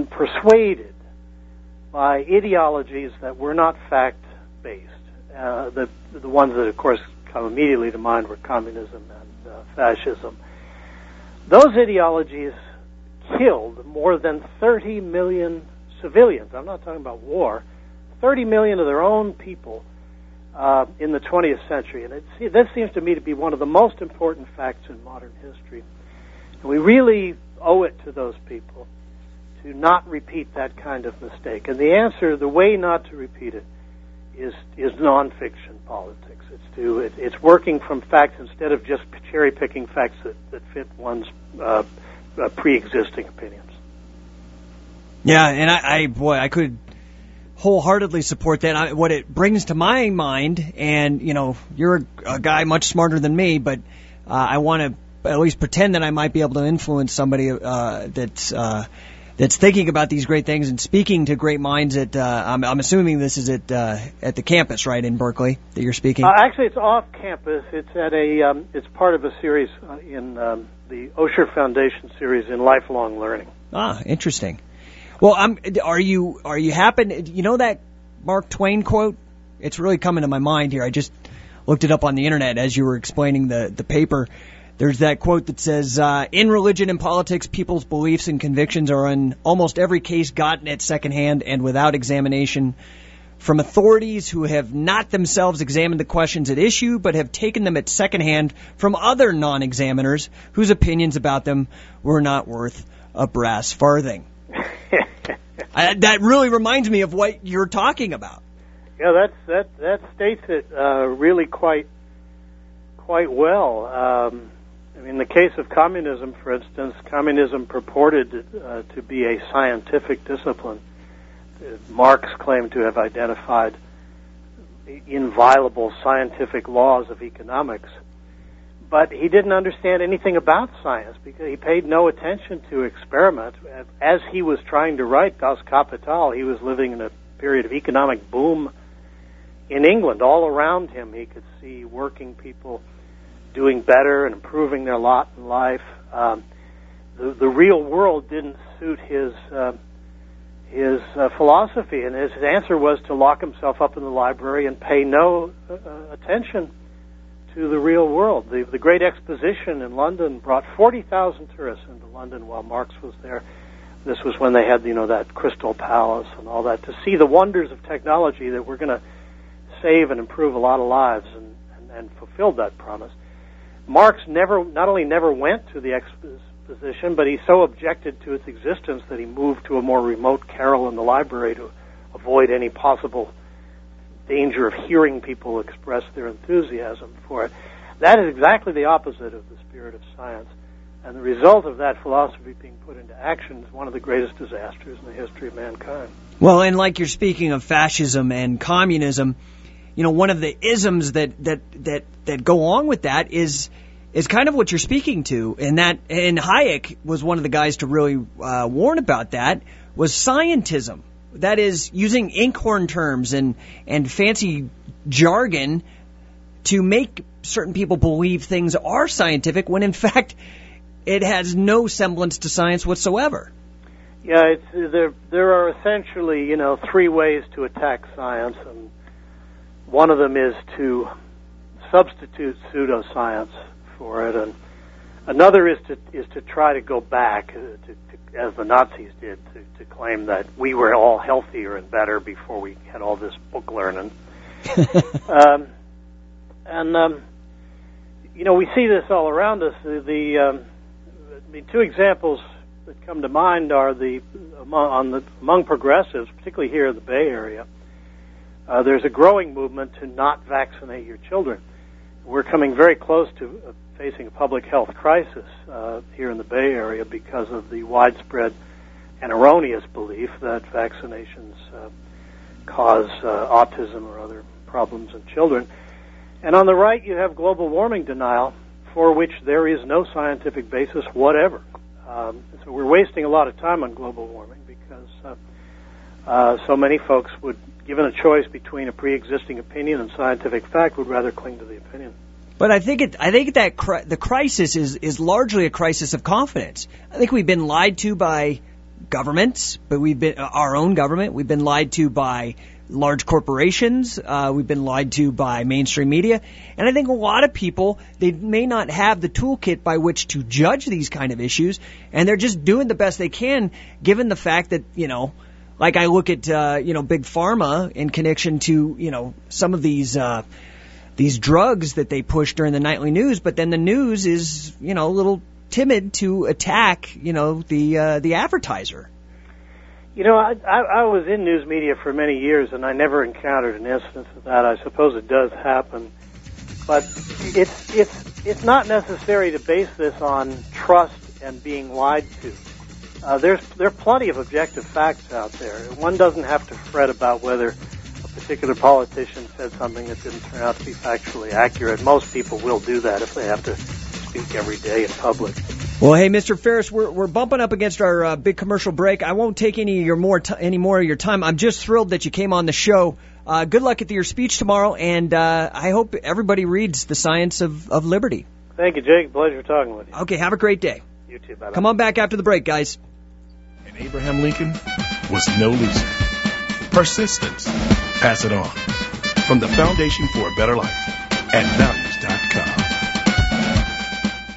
persuaded by ideologies that were not fact-based. The ones that, of course, come immediately to mind were communism and fascism. Those ideologies killed more than 30 million civilians. I'm not talking about war. 30 million of their own people in the 20th century. And that seems to me to be one of the most important facts in modern history. And we really owe it to those people to not repeat that kind of mistake. And the answer, the way not to repeat it, is nonfiction politics. It's working from facts instead of just cherry-picking facts that fit one's pre-existing opinions. Yeah, and I could wholeheartedly support that. What it brings to my mind, and you're a guy much smarter than me, but I want to at least pretend that I might be able to influence somebody that's thinking about these great things and speaking to great minds at. I'm assuming this is at the campus, right, in Berkeley, that you're speaking. Actually, it's off campus. It's at it's part of a series in the Osher Foundation series in lifelong learning. Ah, interesting. Well, are you happen? That Mark Twain quote? It's really coming to my mind here. I just looked it up on the internet as you were explaining the paper. There's that quote that says, in religion and politics, people's beliefs and convictions are in almost every case gotten at secondhand and without examination from authorities who have not themselves examined the questions at issue, but have taken them at secondhand from other non-examiners whose opinions about them were not worth a brass farthing. That really reminds me of what you're talking about. Yeah, that states it really quite well. In the case of communism, for instance, communism purported to be a scientific discipline. Marx claimed to have identified inviolable scientific laws of economics, but he didn't understand anything about science because he paid no attention to experiment. As he was trying to write Das Kapital, he was living in a period of economic boom in England. All around him, he could see working people doing better and improving their lot in life. The real world didn't suit his philosophy, and his answer was to lock himself up in the library and pay no attention to the real world. The Great Exposition in London brought 40,000 tourists into London while Marx was there. This was when they had, that Crystal Palace and all that, to see the wonders of technology that were going to save and improve a lot of lives, and fulfilled that promise. Marx not only never went to the exposition, but he so objected to its existence that he moved to a more remote carrel in the library to avoid any possible danger of hearing people express their enthusiasm for it. That is exactly the opposite of the spirit of science. And the result of that philosophy being put into action is one of the greatest disasters in the history of mankind. Well, and like you're speaking of fascism and communism, one of the isms that go along with that is kind of what you're speaking to, and Hayek was one of the guys to really warn about that, was scientism. That is, using inkhorn terms and fancy jargon to make certain people believe things are scientific when in fact it has no semblance to science whatsoever. Yeah, there are essentially, three ways to attack science, and one of them is to substitute pseudoscience for it, and another is to try to go back, as the Nazis did, to claim that we were all healthier and better before we had all this book learning. We see this all around us. The two examples that come to mind are among progressives, particularly here in the Bay Area. There's a growing movement to not vaccinate your children. We're coming very close to facing a public health crisis here in the Bay Area because of the widespread and erroneous belief that vaccinations cause autism or other problems in children. And on the right, you have global warming denial, for which there is no scientific basis whatever. So we're wasting a lot of time on global warming because So many folks would, given a choice between a pre-existing opinion and scientific fact, would rather cling to the opinion. But I think that the crisis is largely a crisis of confidence. I think we've been lied to by governments, but we've been our own government. We've been lied to by large corporations. We've been lied to by mainstream media. And I think a lot of people, they may not have the toolkit by which to judge these kind of issues, and they're just doing the best they can, given the fact that, like I look at, Big Pharma in connection to, some of these drugs that they push during the nightly news, but then the news is, a little timid to attack, the advertiser. I was in news media for many years, and I never encountered an instance of that. I suppose it does happen, but it's not necessary to base this on trust and being lied to. There are plenty of objective facts out there. One doesn't have to fret about whether a particular politician said something that didn't turn out to be factually accurate. Most people will do that if they have to speak every day in public. Well, hey, Mr. Ferris, we're bumping up against our big commercial break. I won't take any more of your time. I'm just thrilled that you came on the show. Good luck at your speech tomorrow, and I hope everybody reads The Science of Liberty. Thank you, Jake. Pleasure talking with you. Okay, have a great day. You too. Bye-bye. Come on back after the break, guys. And Abraham Lincoln was no loser. Persistence. Pass it on. From the Foundation for a Better Life at values.com.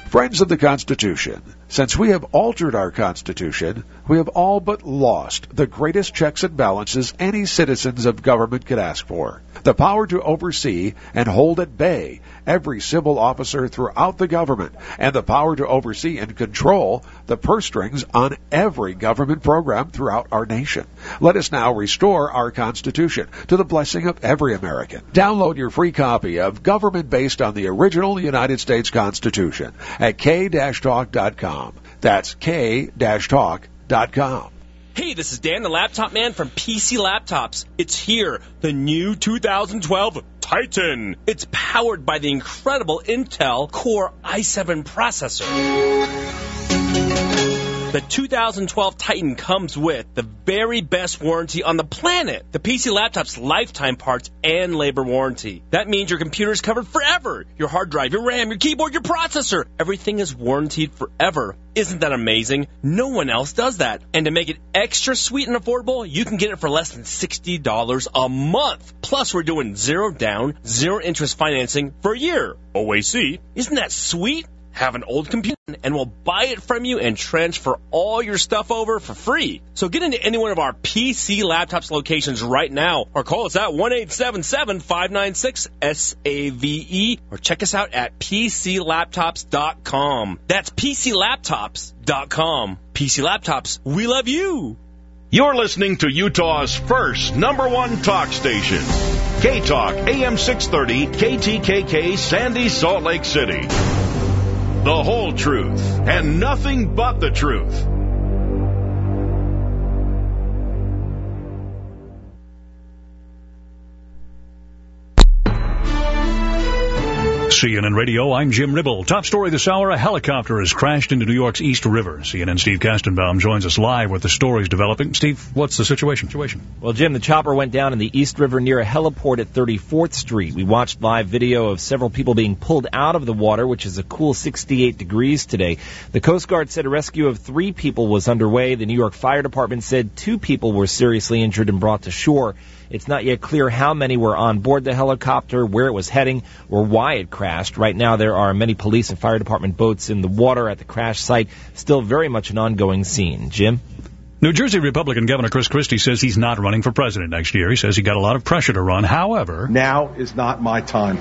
Friends of the Constitution, since we have altered our Constitution, we have all but lost the greatest checks and balances any citizens of government could ask for. The power to oversee and hold at bay every civil officer throughout the government, and the power to oversee and control the purse strings on every government program throughout our nation. Let us now restore our Constitution to the blessing of every American. Download your free copy of Government Based on the Original United States Constitution at k-talk.com. That's k-talk.com. Hey, this is Dan, the laptop man from PC Laptops. It's here, the new 2012 Titan. It's powered by the incredible Intel Core i7 processor. The 2012 Titan comes with the very best warranty on the planet, the PC Laptop's lifetime parts and labor warranty. That means your computer is covered forever. Your hard drive, your RAM, your keyboard, your processor. Everything is warranted forever. Isn't that amazing? No one else does that. And to make it extra sweet and affordable, you can get it for less than $60 a month. Plus, we're doing 0 down, 0 interest financing for a year. OAC. Isn't that sweet? Have an old computer and we'll buy it from you and transfer all your stuff over for free. So get into any one of our PC Laptops locations right now or call us at 1-877-596-SAVE or check us out at PCLaptops.com. That's PCLaptops.com. PC Laptops, we love you. You're listening to Utah's first #1 talk station. K-Talk, AM 630, KTKK, Sandy, Salt Lake City. The whole truth, and nothing but the truth. CNN Radio, I'm Jim Ribble. Top story this hour, a helicopter has crashed into New York's East River. CNN Steve Kastenbaum joins us live with the stories developing. Steve, what's the situation? Well, Jim, the chopper went down in the East River near a heliport at 34th Street. We watched live video of several people being pulled out of the water, which is a cool 68 degrees today. The Coast Guard said a rescue of 3 people was underway. The New York Fire Department said 2 people were seriously injured and brought to shore. It's not yet clear how many were on board the helicopter, where it was heading, or why it crashed. Right now, there are many police and fire department boats in the water at the crash site. Still very much an ongoing scene. Jim? New Jersey Republican Governor Chris Christie says he's not running for president next year. He says he got a lot of pressure to run. However, now is not my time.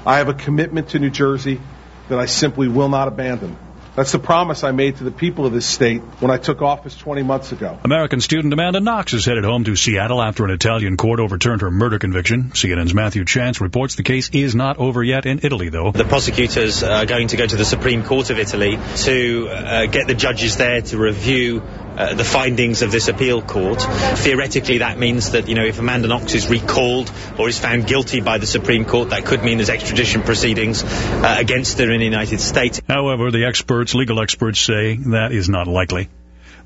I have a commitment to New Jersey that I simply will not abandon. That's the promise I made to the people of this state when I took office 20 months ago. American student Amanda Knox is headed home to Seattle after an Italian court overturned her murder conviction. CNN's Matthew Chance reports the case is not over yet in Italy, though. The prosecutors are going to go to the Supreme Court of Italy to get the judges there to review the findings of this appeal court. Theoretically, that means that, if Amanda Knox is recalled or is found guilty by the Supreme Court, that could mean there's extradition proceedings against her in the United States. However, the legal experts say that is not likely.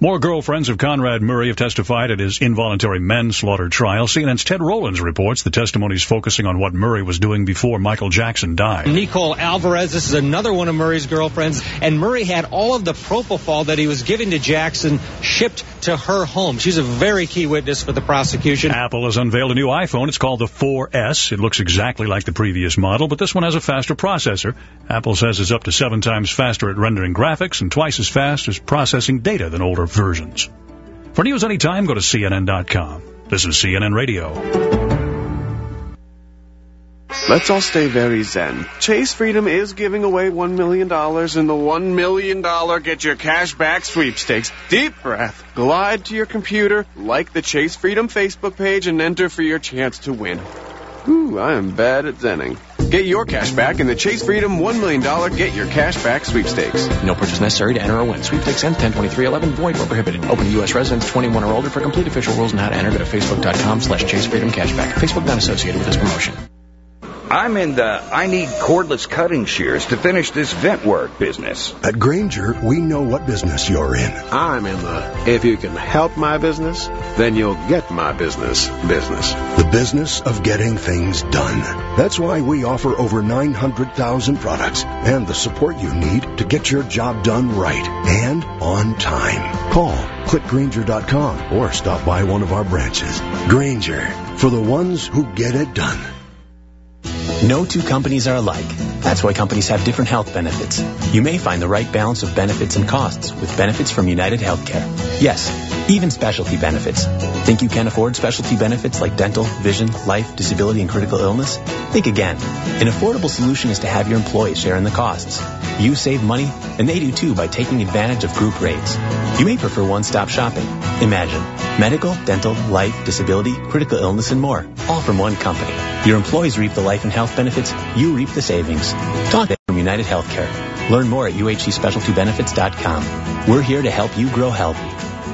More girlfriends of Conrad Murray have testified at his involuntary manslaughter trial. CNN's Ted Rollins reports the testimonies focusing on what Murray was doing before Michael Jackson died. Nicole Alvarez, this is another one of Murray's girlfriends, and Murray had all of the propofol that he was giving to Jackson shipped to her home. She's a very key witness for the prosecution. Apple has unveiled a new iPhone. It's called the 4S. It looks exactly like the previous model, but this one has a faster processor. Apple says it's up to 7 times faster at rendering graphics and twice as fast as processing data than older versions. For news anytime, go to CNN.com. This is CNN Radio. Let's all stay very zen. Chase Freedom is giving away $1 million in the $1 million Get Your Cash Back sweepstakes. Deep breath. Glide to your computer, like the Chase Freedom Facebook page, and enter for your chance to win. Ooh, I am bad at zenning. Get your cash back in the Chase Freedom $1 million Get Your Cash Back sweepstakes. No purchase necessary to enter or win. Sweepstakes ends 10/23/11. Void where prohibited. Open to U.S. residents 21 or older. For complete official rules and how to enter, go to Facebook.com/ChaseFreedomCashback. Facebook not associated with this promotion. I'm in the I need cordless cutting shears to finish this vent work business. At Grainger, we know what business you're in. I'm in the if you can help my business, then you'll get my business. The business of getting things done. That's why we offer over 900,000 products and the support you need to get your job done right and on time. Call, click Grainger.com or stop by one of our branches. Grainger, for the ones who get it done. No two companies are alike. That's why companies have different health benefits. You may find the right balance of benefits and costs with benefits from United Healthcare. Yes, even specialty benefits. Think you can afford specialty benefits like dental, vision, life, disability, and critical illness? Think again. An affordable solution is to have your employees share in the costs. You save money, and they do too by taking advantage of group rates. You may prefer one-stop shopping. Imagine medical, dental, life, disability, critical illness, and more, all from one company. Your employees reap the life and health benefits, you reap the savings. Talk from United Healthcare. Learn more at uhcspecialtybenefits.com. We're here to help you grow healthy.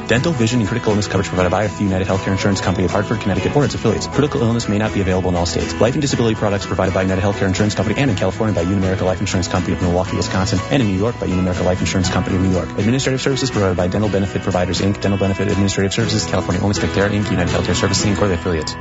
Dental, vision, and critical illness coverage provided by the United Healthcare Insurance Company of Hartford, Connecticut, or its affiliates. Critical illness may not be available in all states. Life and disability products provided by United Healthcare Insurance Company and in California by Unamerica Life Insurance Company of Milwaukee, Wisconsin, and in New York by Unamerica Life Insurance Company of New York. Administrative services provided by Dental Benefit Providers, Inc., Dental Benefit Administrative Services, California Only Spectera, Inc., United Healthcare Services, Inc., or their affiliates.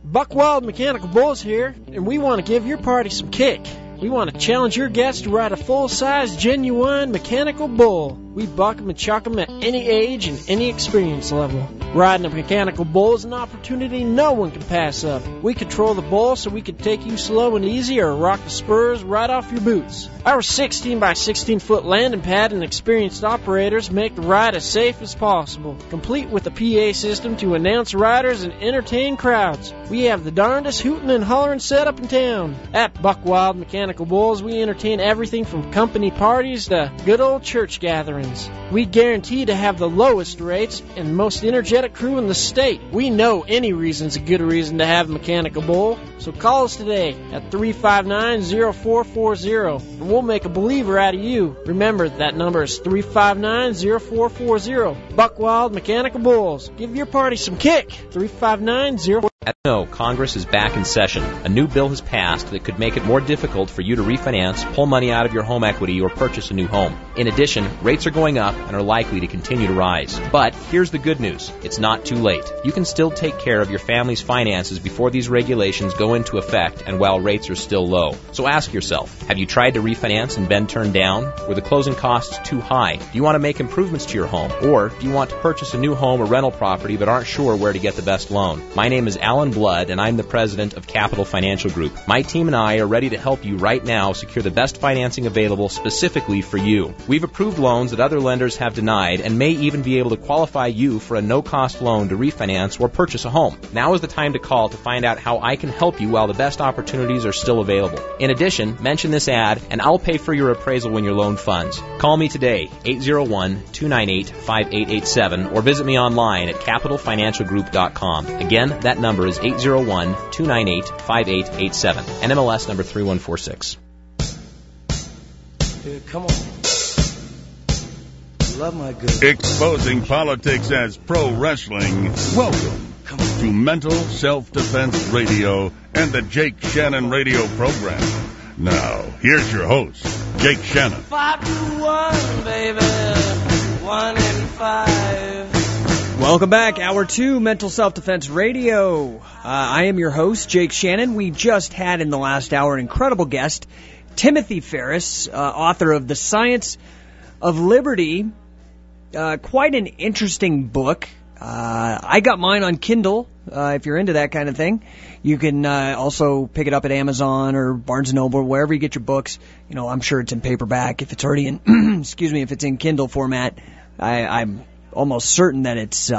Buckwild Mechanical Bulls here, and we want to give your party some kick. We want to challenge your guests to ride a full-size, genuine mechanical bull. We buck them and chuck them at any age and any experience level. Riding a mechanical bull is an opportunity no one can pass up. We control the bull so we can take you slow and easy or rock the spurs right off your boots. Our 16 by 16 foot landing pad and experienced operators make the ride as safe as possible, complete with a PA system to announce riders and entertain crowds. We have the darndest hootin' and hollering setup in town. At Buckwild Mechanical Bulls, we entertain everything from company parties to good old church gatherings. We guarantee to have the lowest rates and most energetic crew in the state. We know any reason's a good reason to have a mechanical bull, so call us today at 359-0440 and we'll make a believer out of you. Remember, that number is 359-0440. Buckwild Mechanical Bulls. Give your party some kick. 359-0440. No, Congress is back in session. A new bill has passed that could make it more difficult for you to refinance, pull money out of your home equity, or purchase a new home. In addition, rates are going up and are likely to continue to rise. But here's the good news. It's not too late. You can still take care of your family's finances before these regulations go into effect and while rates are still low. So ask yourself, have you tried to refinance and been turned down? Were the closing costs too high? Do you want to make improvements to your home? Or do you want to purchase a new home or rental property but aren't sure where to get the best loan? My name is Alan Blood, and I'm the president of Capital Financial Group. My team and I are ready to help you right now secure the best financing available specifically for you. We've approved loans that other lenders have denied and may even be able to qualify you for a no-cost loan to refinance or purchase a home. Now is the time to call to find out how I can help you while the best opportunities are still available. In addition, mention this ad and I'll pay for your appraisal when your loan funds. Call me today, 801-298-5887, or visit me online at capitalfinancialgroup.com. Again, that number is 801-298-5887. NMLS number 3146. Come on. Love my good. Exposing politics as pro wrestling. Welcome to Mental Self-Defense Radio and the Jake Shannon radio program. Now, here's your host, Jake Shannon. 5-1, baby. 1 and Welcome back, Hour 2, Mental Self-Defense Radio. I am your host, Jake Shannon. We just had in the last hour an incredible guest, Timothy Ferris, author of The Science of Liberty. Quite an interesting book. I got mine on Kindle, if you're into that kind of thing. You can also pick it up at Amazon or Barnes & Noble, wherever you get your books. You know, I'm sure it's in paperback. If it's already in, if it's in Kindle format, I'm almost certain that it's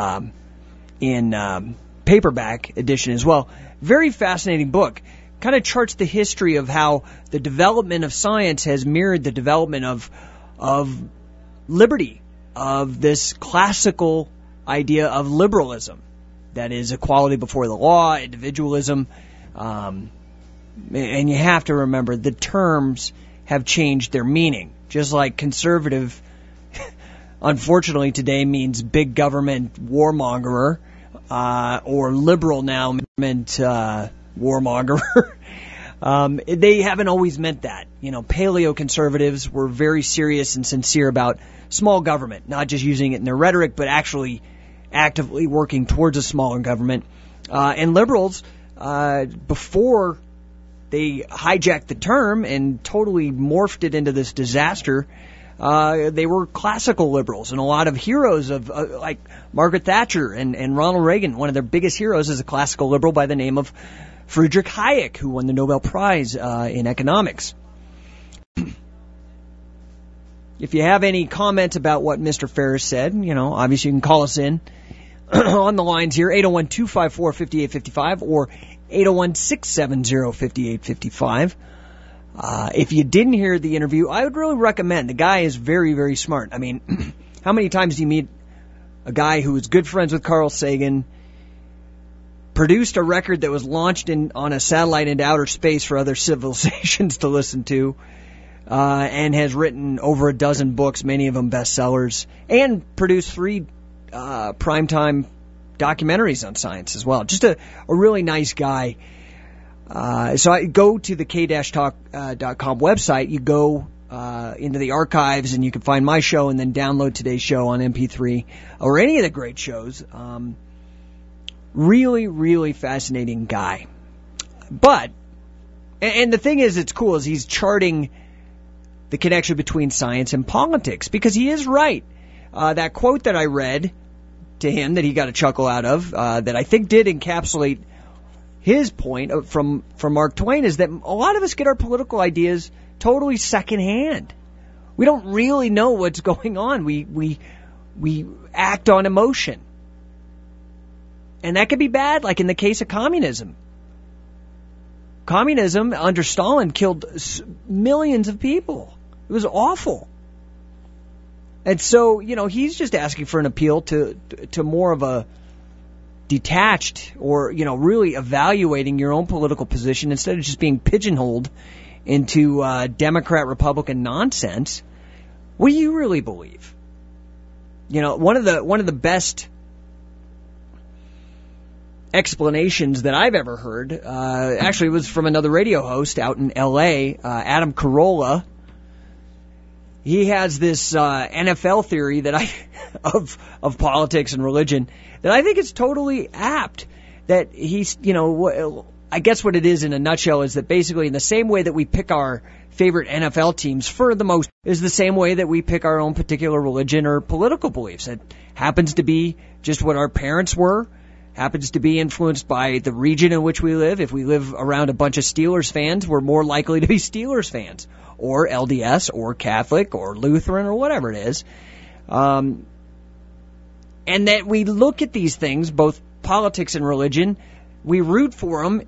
in paperback edition as well. Very fascinating book. Kind of charts the history of how the development of science has mirrored the development of liberty, of this classical idea of liberalism. That is equality before the law, individualism. And you have to remember the terms have changed their meaning. Just like conservative, unfortunately today means big government warmonger, or liberal now meant warmonger. They haven't always meant that. You know, paleo-conservatives were very serious and sincere about small government, not just using it in their rhetoric, but actually actively working towards a smaller government. And liberals, before they hijacked the term and totally morphed it into this disaster, they were classical liberals, and a lot of heroes of like Margaret Thatcher and Ronald Reagan. One of their biggest heroes is a classical liberal by the name of Friedrich Hayek, who won the Nobel Prize in economics. If you have any comments about what Mr. Ferris said, you know, obviously you can call us in on the lines here, 801-254-5855 or 801-670-5855. If you didn't hear the interview, I would really recommend. The guy is very, very smart. I mean, how many times do you meet a guy who is good friends with Carl Sagan, produced a record that was launched on a satellite into outer space for other civilizations to listen to, and has written over a dozen books, many of them bestsellers, and produced 3 primetime documentaries on science as well. Just a really nice guy. So I go to the k-talk.com website. You go into the archives, and you can find my show and then download today's show on MP3 or any of the great shows. Really, really fascinating guy. But, and the thing is, it's cool, is he's charting the connection between science and politics, because he is right. That quote that I read to him that he got a chuckle out of, that I think did encapsulate his point from Mark Twain, is that a lot of us get our political ideas totally secondhand. We don't really know what's going on. We act on emotion. And that could be bad, like in the case of communism. Communism under Stalin killed millions of people. It was awful. And so, you know, he's just asking for an appeal to more of a detached, or, you know, really evaluating your own political position instead of just being pigeonholed into Democrat-Republican nonsense. What do you really believe? You know, one of the best explanations that I've ever heard, actually was from another radio host out in L.A., Adam Carolla. He has this NFL theory that of politics and religion that I think is totally apt. That he's, you know, I guess what it is in a nutshell is that basically in the same way that we pick our favorite NFL teams for the most is the same way that we pick our own particular religion or political beliefs. It happens to be just what our parents were, happens to be influenced by the region in which we live. If we live around a bunch of Steelers fans, we're more likely to be Steelers fans, or LDS, or Catholic, or Lutheran, or whatever it is. And that we look at these things, both politics and religion, we root for them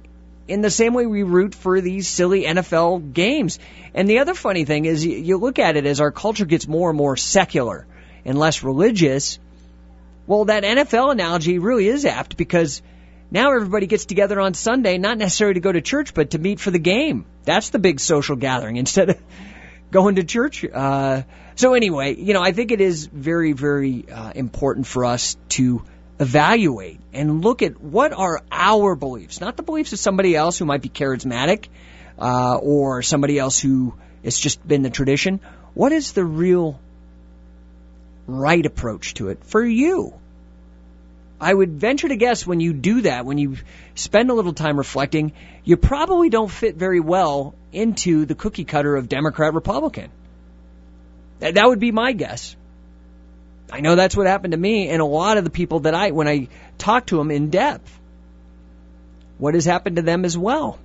in the same way we root for these silly NFL games. And the other funny thing is, you look at it as our culture gets more and more secular and less religious. Well, that NFL analogy really is apt, because now everybody gets together on Sunday, not necessarily to go to church, but to meet for the game. That's the big social gathering instead of going to church. So anyway, you know, I think it is very, very important for us to evaluate and look at what are our beliefs, not the beliefs of somebody else who might be charismatic or somebody else who it's just been the tradition. What is the real right approach to it for you. I would venture to guess when you do that, when you spend a little time reflecting, you probably don't fit very well into the cookie cutter of Democrat-Republican. That would be my guess. I know that's what happened to me and a lot of the people that when I talk to them in depth. What has happened to them as well?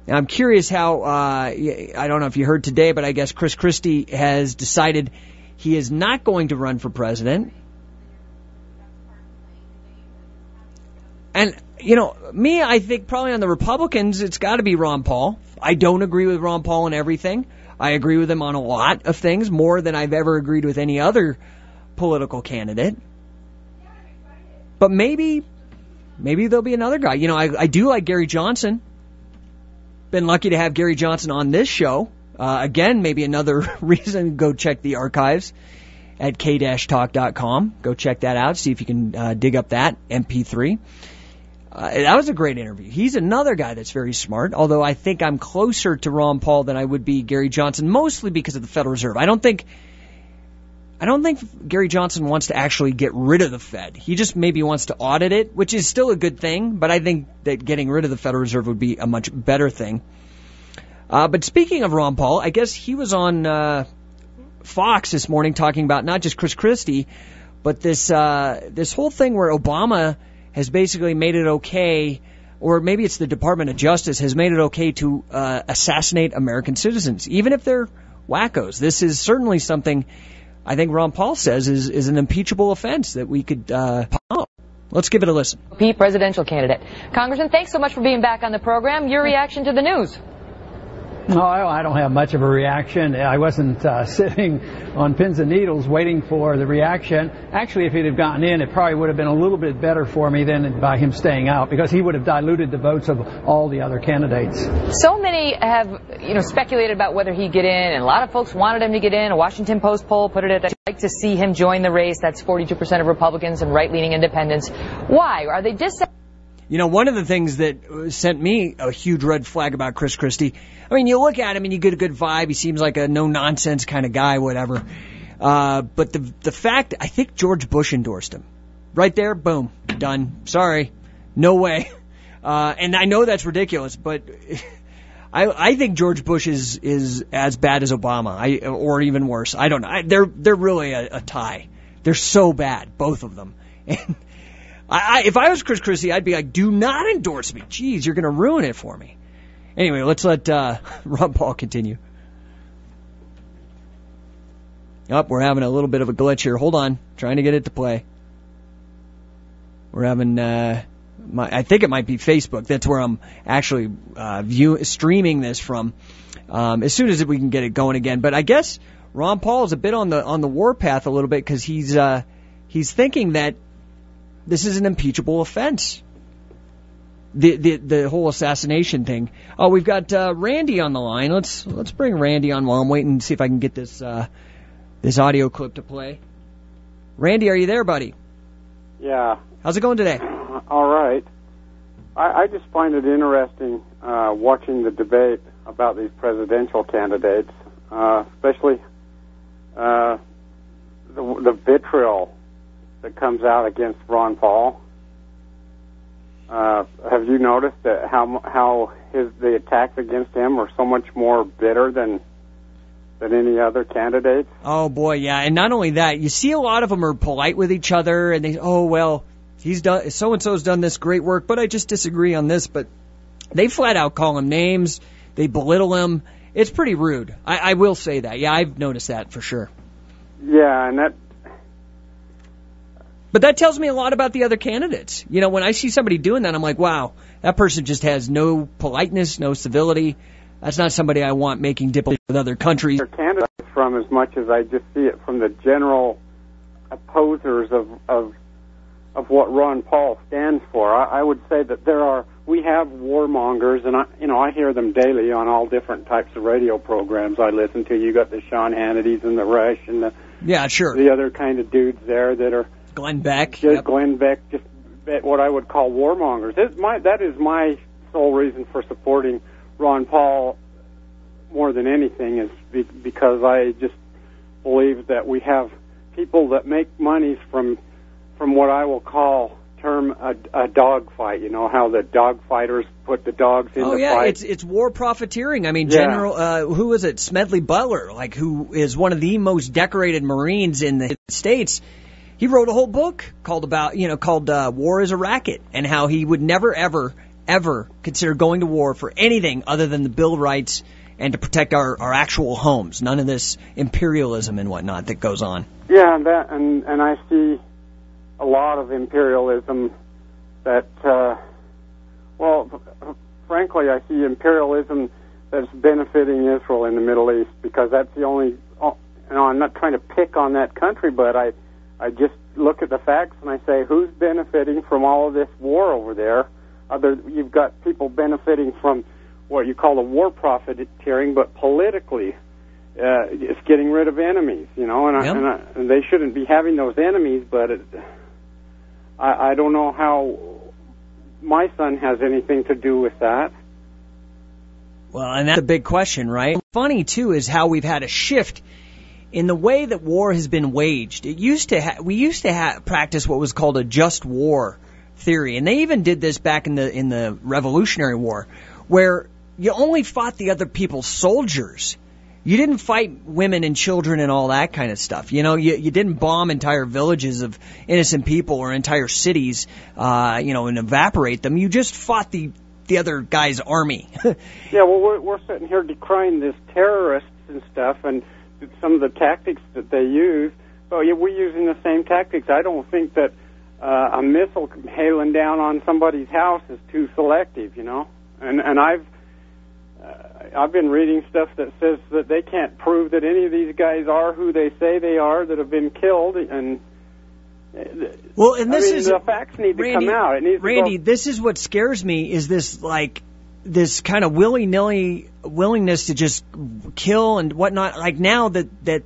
Now, I'm curious how, I don't know if you heard today, but I guess Chris Christie has decided he is not going to run for president. And, me, I think probably on the Republicans, it's got to be Ron Paul. I don't agree with Ron Paul on everything. I agree with him on a lot of things, more than I've ever agreed with any other political candidate. But maybe there'll be another guy. I do like Gary Johnson. Been lucky to have Gary Johnson on this show. Again, maybe another reason to go check the archives at k-talk.com. Go check that out. See if you can dig up that MP3. That was a great interview. He's another guy that's very smart, although I think I'm closer to Ron Paul than I would be Gary Johnson, mostly because of the Federal Reserve. I don't think Gary Johnson wants to actually get rid of the Fed. He just maybe wants to audit it, which is still a good thing, but I think that getting rid of the Federal Reserve would be a much better thing. But speaking of Ron Paul, I guess he was on Fox this morning talking about not just Chris Christie, but this whole thing where Obama has basically made it okay, or maybe it's the Department of Justice, has made it okay to assassinate American citizens, even if they're wackos. This is certainly something I think Ron Paul says is an impeachable offense that we could pop. Let's give it a listen. Presidential candidate. Congressman, thanks so much for being back on the program. Your reaction to the news? No, I don't have much of a reaction. I wasn't sitting on pins and needles waiting for the reaction. Actually, if he'd have gotten in, it probably would have been a little bit better for me than by him staying out, because he would have diluted the votes of all the other candidates. So many have, speculated about whether he'd get in, and a lot of folks wanted him to get in. A Washington Post poll put it at, I'd like to see him join the race. That's 42% of Republicans and right-leaning independents. Why? Are they one of the things that sent me a huge red flag about Chris Christie, I mean, you look at him and you get a good vibe. He seems like a no-nonsense kind of guy, whatever. But the fact, I think George Bush endorsed him. Right there, boom, done. Sorry, no way. And I know that's ridiculous, but I think George Bush is as bad as Obama, or even worse. I don't know. They're really a tie. They're so bad, both of them. And if I was Chris Christie, I'd be like, do not endorse me. Jeez, you're going to ruin it for me. Anyway, let's let Ron Paul continue. We're having a little bit of a glitch here. Hold on. Trying to get it to play. We're having, I think it might be Facebook. That's where I'm actually streaming this from. As soon as we can get it going again. But I guess Ron Paul is a bit on the warpath a little bit, because he's thinking that this is an impeachable offense. The whole assassination thing. Oh, we've got Randy on the line. Let's bring Randy on while I'm waiting to see if I can get this audio clip to play. Randy, are you there, buddy? Yeah. How's it going today? All right. I just find it interesting watching the debate about these presidential candidates, especially the vitriol that comes out against Ron Paul. Have you noticed that how the attacks against him are so much more bitter than any other candidates? Oh boy, yeah. And not only that, you see a lot of them are polite with each other, and they, oh well, he's done, so and so's done this great work, but I just disagree on this. But they flat out call him names, they belittle him. It's pretty rude. I will say that. Yeah, I've noticed that for sure. Yeah, and that. But that tells me a lot about the other candidates. When I see somebody doing that, I'm like, wow, that person just has no politeness, no civility. That's not somebody I want making diplomacy with other countries. Candidates from as much as I just see it from the general opposers of what Ron Paul stands for. I would say that we have warmongers, and I hear them daily on all different types of radio programs I listen to. You got the Sean Hannitys and the Rush and the other kind of dudes there that are Glenn Beck. Yep. Glenn Beck, just what I would call warmongers. That is my sole reason for supporting Ron Paul more than anything, is because I just believe that we have people that make money from what I will call a dog fight. You know how the dog fighters put the dogs in the fight? It's war profiteering. I mean, Yeah. General, who was it? Smedley Butler, like, who is one of the most decorated Marines in the States. He wrote a whole book called War is a Racket, and how he would never, ever consider going to war for anything other than the Bill of Rights and to protect our actual homes. None of this imperialism and whatnot that goes on. Yeah, and I see a lot of imperialism that, frankly, I see imperialism that's benefiting Israel in the Middle East, because that's the only, I'm not trying to pick on that country, but I just look at the facts and I say, who's benefiting from all of this war over there? You've got people benefiting from what you call the war profiteering, but politically, it's getting rid of enemies, and they shouldn't be having those enemies, but I don't know how my son has anything to do with that. Well, and that's a big question, right? Funny, too, is how we've had a shift in the way that war has been waged. We used to practice what was called a just war theory, and they even did this back in the Revolutionary War, where you only fought the other people's soldiers. You didn't fight women and children and all that kind of stuff. You didn't bomb entire villages of innocent people or entire cities, and evaporate them. You just fought the other guy's army. Yeah, well, we're sitting here decrying this terrorists and stuff, and some of the tactics that they use. Well, yeah, we're using the same tactics. I don't think that a missile hailing down on somebody's house is too selective, And I've been reading stuff that says that they can't prove that any of these guys are who they say they are that have been killed, and the facts need to come out. It needs Randy, to go. This is what scares me, is this kind of willy-nilly willingness to just kill and whatnot. Like now that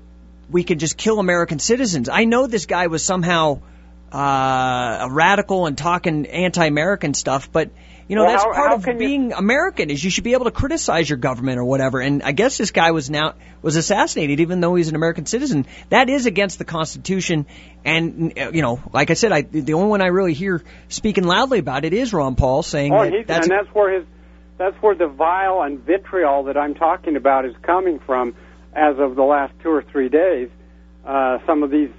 we can just kill American citizens. I know this guy was somehow a radical and talking anti-American stuff, but that's part of being American, is you should be able to criticize your government or whatever. And I guess this guy was assassinated even though he's an American citizen. That is against the Constitution. And, like I said, the only one I really hear speaking loudly about it is Ron Paul saying that's where the vile and vitriol that I'm talking about is coming from as of the last 2 or 3 days. Some of these,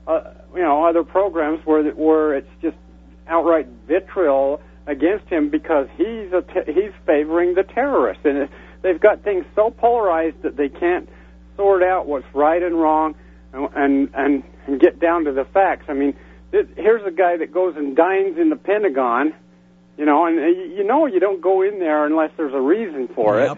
other programs where it's just outright vitriol against him because he's favoring the terrorists, and they've got things so polarized that they can't sort out what's right and wrong and get down to the facts. I mean, here's a guy that goes and dines in the Pentagon, and you don't go in there unless there's a reason for it.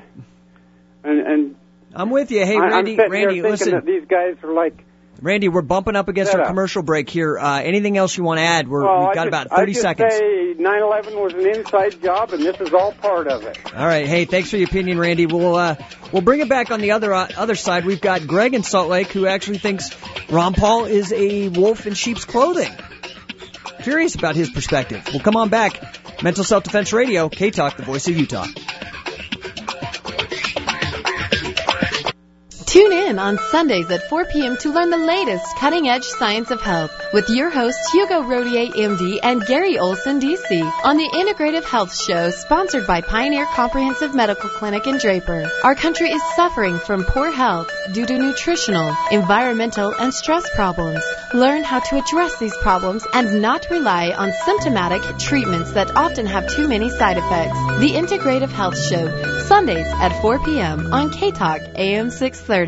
And I'm with you. Hey, Randy, listen. That these guys are like. Randy, we're bumping up against our commercial break here. Anything else you want to add? We've got about 30 seconds. I just say 9/11 was an inside job, and this is all part of it. All right. Hey, thanks for your opinion, Randy. We'll bring it back on the other side. We've got Greg in Salt Lake, who actually thinks Ron Paul is a wolf in sheep's clothing. Curious about his perspective. We'll come on back. Mental Self-Defense Radio, K-Talk, the voice of Utah. Tune in on Sundays at 4 p.m. to learn the latest cutting-edge science of health with your hosts Hugo Rodier, MD, and Gary Olson, DC, on the Integrative Health Show, sponsored by Pioneer Comprehensive Medical Clinic in Draper. Our country is suffering from poor health due to nutritional, environmental, and stress problems. Learn how to address these problems and not rely on symptomatic treatments that often have too many side effects. The Integrative Health Show, Sundays at 4 p.m. on K-Talk AM 630.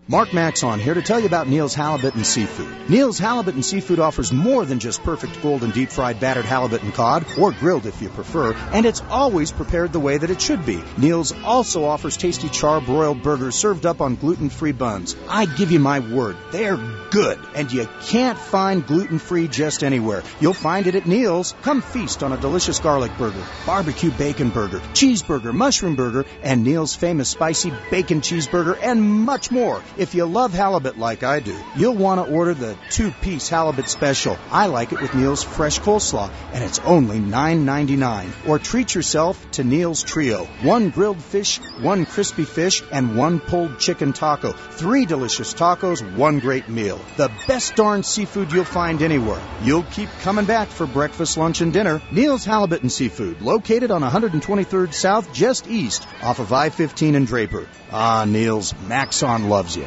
Mark Maxon here to tell you about Neil's Halibut and Seafood. Neil's Halibut and Seafood offers more than just perfect golden deep-fried battered halibut and cod, or grilled if you prefer, and it's always prepared the way that it should be. Neil's also offers tasty char-broiled burgers served up on gluten-free buns. I give you my word, they're good, and you can't find gluten-free just anywhere. You'll find it at Neil's. Come feast on a delicious garlic burger, barbecue bacon burger, cheeseburger, mushroom burger, and Neil's famous spicy bacon cheeseburger, and much more. If you love halibut like I do, you'll want to order the 2-piece halibut special. I like it with Neil's fresh coleslaw, and it's only $9.99. Or treat yourself to Neil's Trio. 1 grilled fish, 1 crispy fish, and 1 pulled chicken taco. 3 delicious tacos, 1 great meal. The best darn seafood you'll find anywhere. You'll keep coming back for breakfast, lunch, and dinner. Neil's Halibut and Seafood, located on 123rd South, just east, off of I-15 and Draper. Ah, Neil's, Maxon loves you.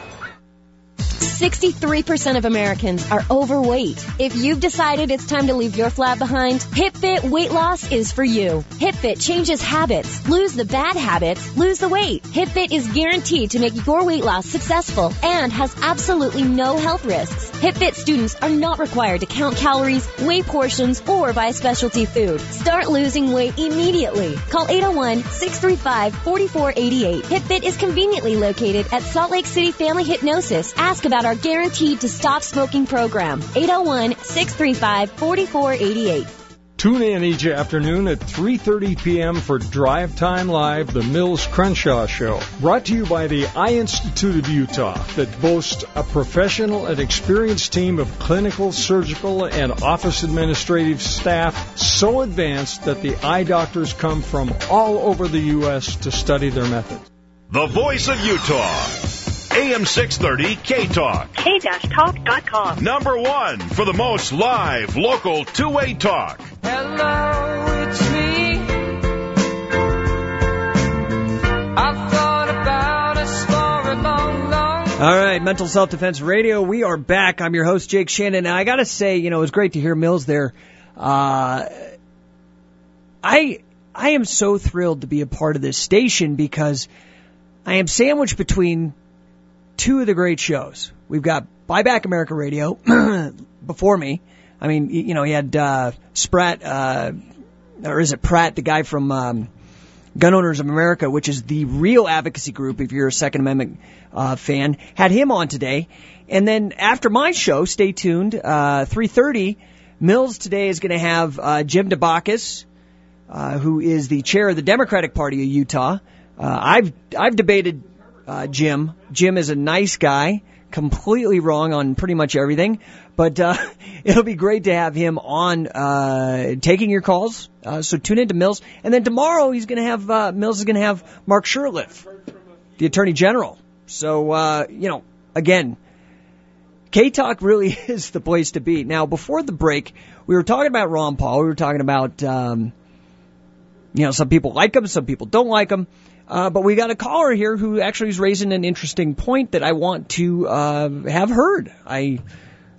63% of Americans are overweight. If you've decided it's time to leave your flat behind, HitFit Weight Loss is for you. HitFit changes habits. Lose the bad habits, lose the weight. HitFit is guaranteed to make your weight loss successful and has absolutely no health risks. HitFit students are not required to count calories, weigh portions, or buy specialty food. Start losing weight immediately. Call 801-635-4488. HitFit is conveniently located at Salt Lake City Family Hypnosis. Ask about our Guaranteed to Stop Smoking program. 801-635-4488. Tune in each afternoon at 3:30 p.m. for Drive Time Live, the Mills Crenshaw Show. Brought to you by the Eye Institute of Utah, that boasts a professional and experienced team of clinical, surgical, and office administrative staff so advanced that the eye doctors come from all over the U.S. to study their methods. The Voice of Utah. AM 630 K-Talk. K-Talk.com. Number 1 for the most live, local, two-way talk. Hello, it's me. I've thought about us for a long, long time. All right, Mental Self-Defense Radio. We are back. I'm your host, Jake Shannon. And I got to say, it was great to hear Mills there. I am so thrilled to be a part of this station because I am sandwiched between two of the great shows. We've got Buy Back America Radio before me. I mean, he had Spratt, or is it Pratt, the guy from Gun Owners of America, which is the real advocacy group if you're a Second Amendment fan, had him on today. And then after my show, stay tuned, 3:30, Mills today is going to have Jim DeBacchus, who is the chair of the Democratic Party of Utah. I've debated Jim. Jim is a nice guy, completely wrong on pretty much everything, but it'll be great to have him on taking your calls. So tune in to Mills, and then tomorrow Mills is going to have Mark Shurtleff, the Attorney General. So again, K-Talk really is the place to be. Now, before the break, we were talking about Ron Paul. We were talking about some people like him, some people don't like him. But we got a caller here who actually is raising an interesting point that I want to have heard. I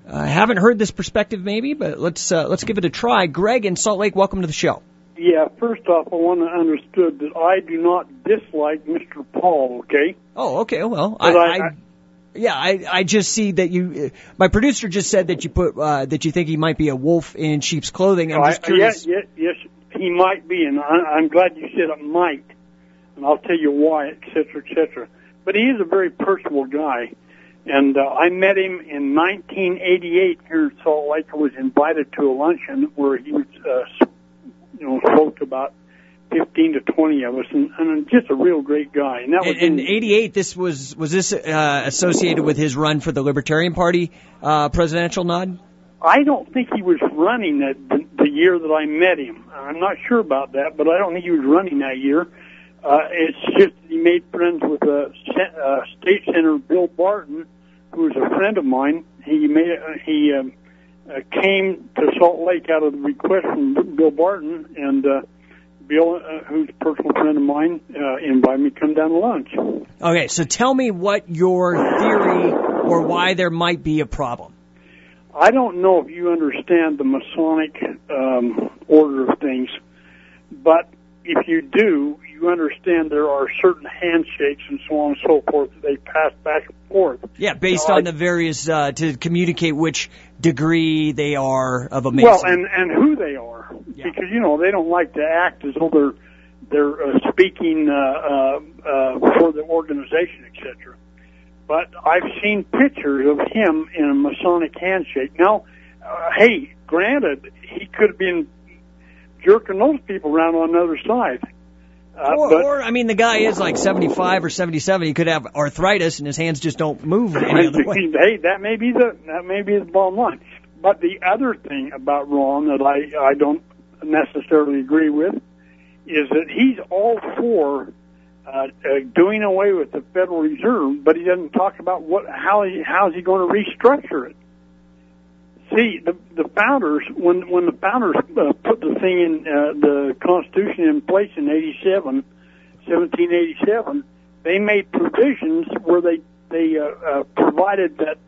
haven't heard this perspective maybe, but let's give it a try. Greg in Salt Lake, welcome to the show. Yeah, first off, I want to understood that I do not dislike Mr. Paul, okay? Oh, okay, well, I just see that you, my producer just said that you put, that you think he might be a wolf in sheep's clothing. I'm just curious. Yes, he might be, and I'm glad you said it might. And I'll tell you why, et cetera, et cetera. But he is a very personable guy. And I met him in 1988 here in Salt Lake. I was invited to a luncheon where he was, spoke to about 15 to 20 of us, and just a real great guy. And that was in 88. This was this associated with his run for the Libertarian Party presidential nod? I don't think he was running the year that I met him. I'm not sure about that, but I don't think he was running that year. It's just he made friends with State Senator Bill Barton, who was a friend of mine. He came to Salt Lake out of the request from Bill Barton, and Bill, who's a personal friend of mine, invited me to come down to lunch. Okay, so tell me what your theory or why there might be a problem. I don't know if you understand the Masonic order of things, but if you do, you understand there are certain handshakes and so on and so forth that they pass back and forth. Yeah, based on the various, to communicate which degree they are of a Mason. Well, and who they are. Yeah. Because, they don't like to act as though they're speaking for the organization, etc. But I've seen pictures of him in a Masonic handshake. Now, hey, granted, he could have been jerking those people around on the other side. Or, I mean, the guy is like 75 or 77. He could have arthritis and his hands just don't move any other way. Hey, that may be his bottom line. But the other thing about Ron that I don't necessarily agree with is that he's all for doing away with the Federal Reserve, but he doesn't talk about how's he going to restructure it. See, the founders, when the founders put the thing in the Constitution in place in 1787, they made provisions where they provided that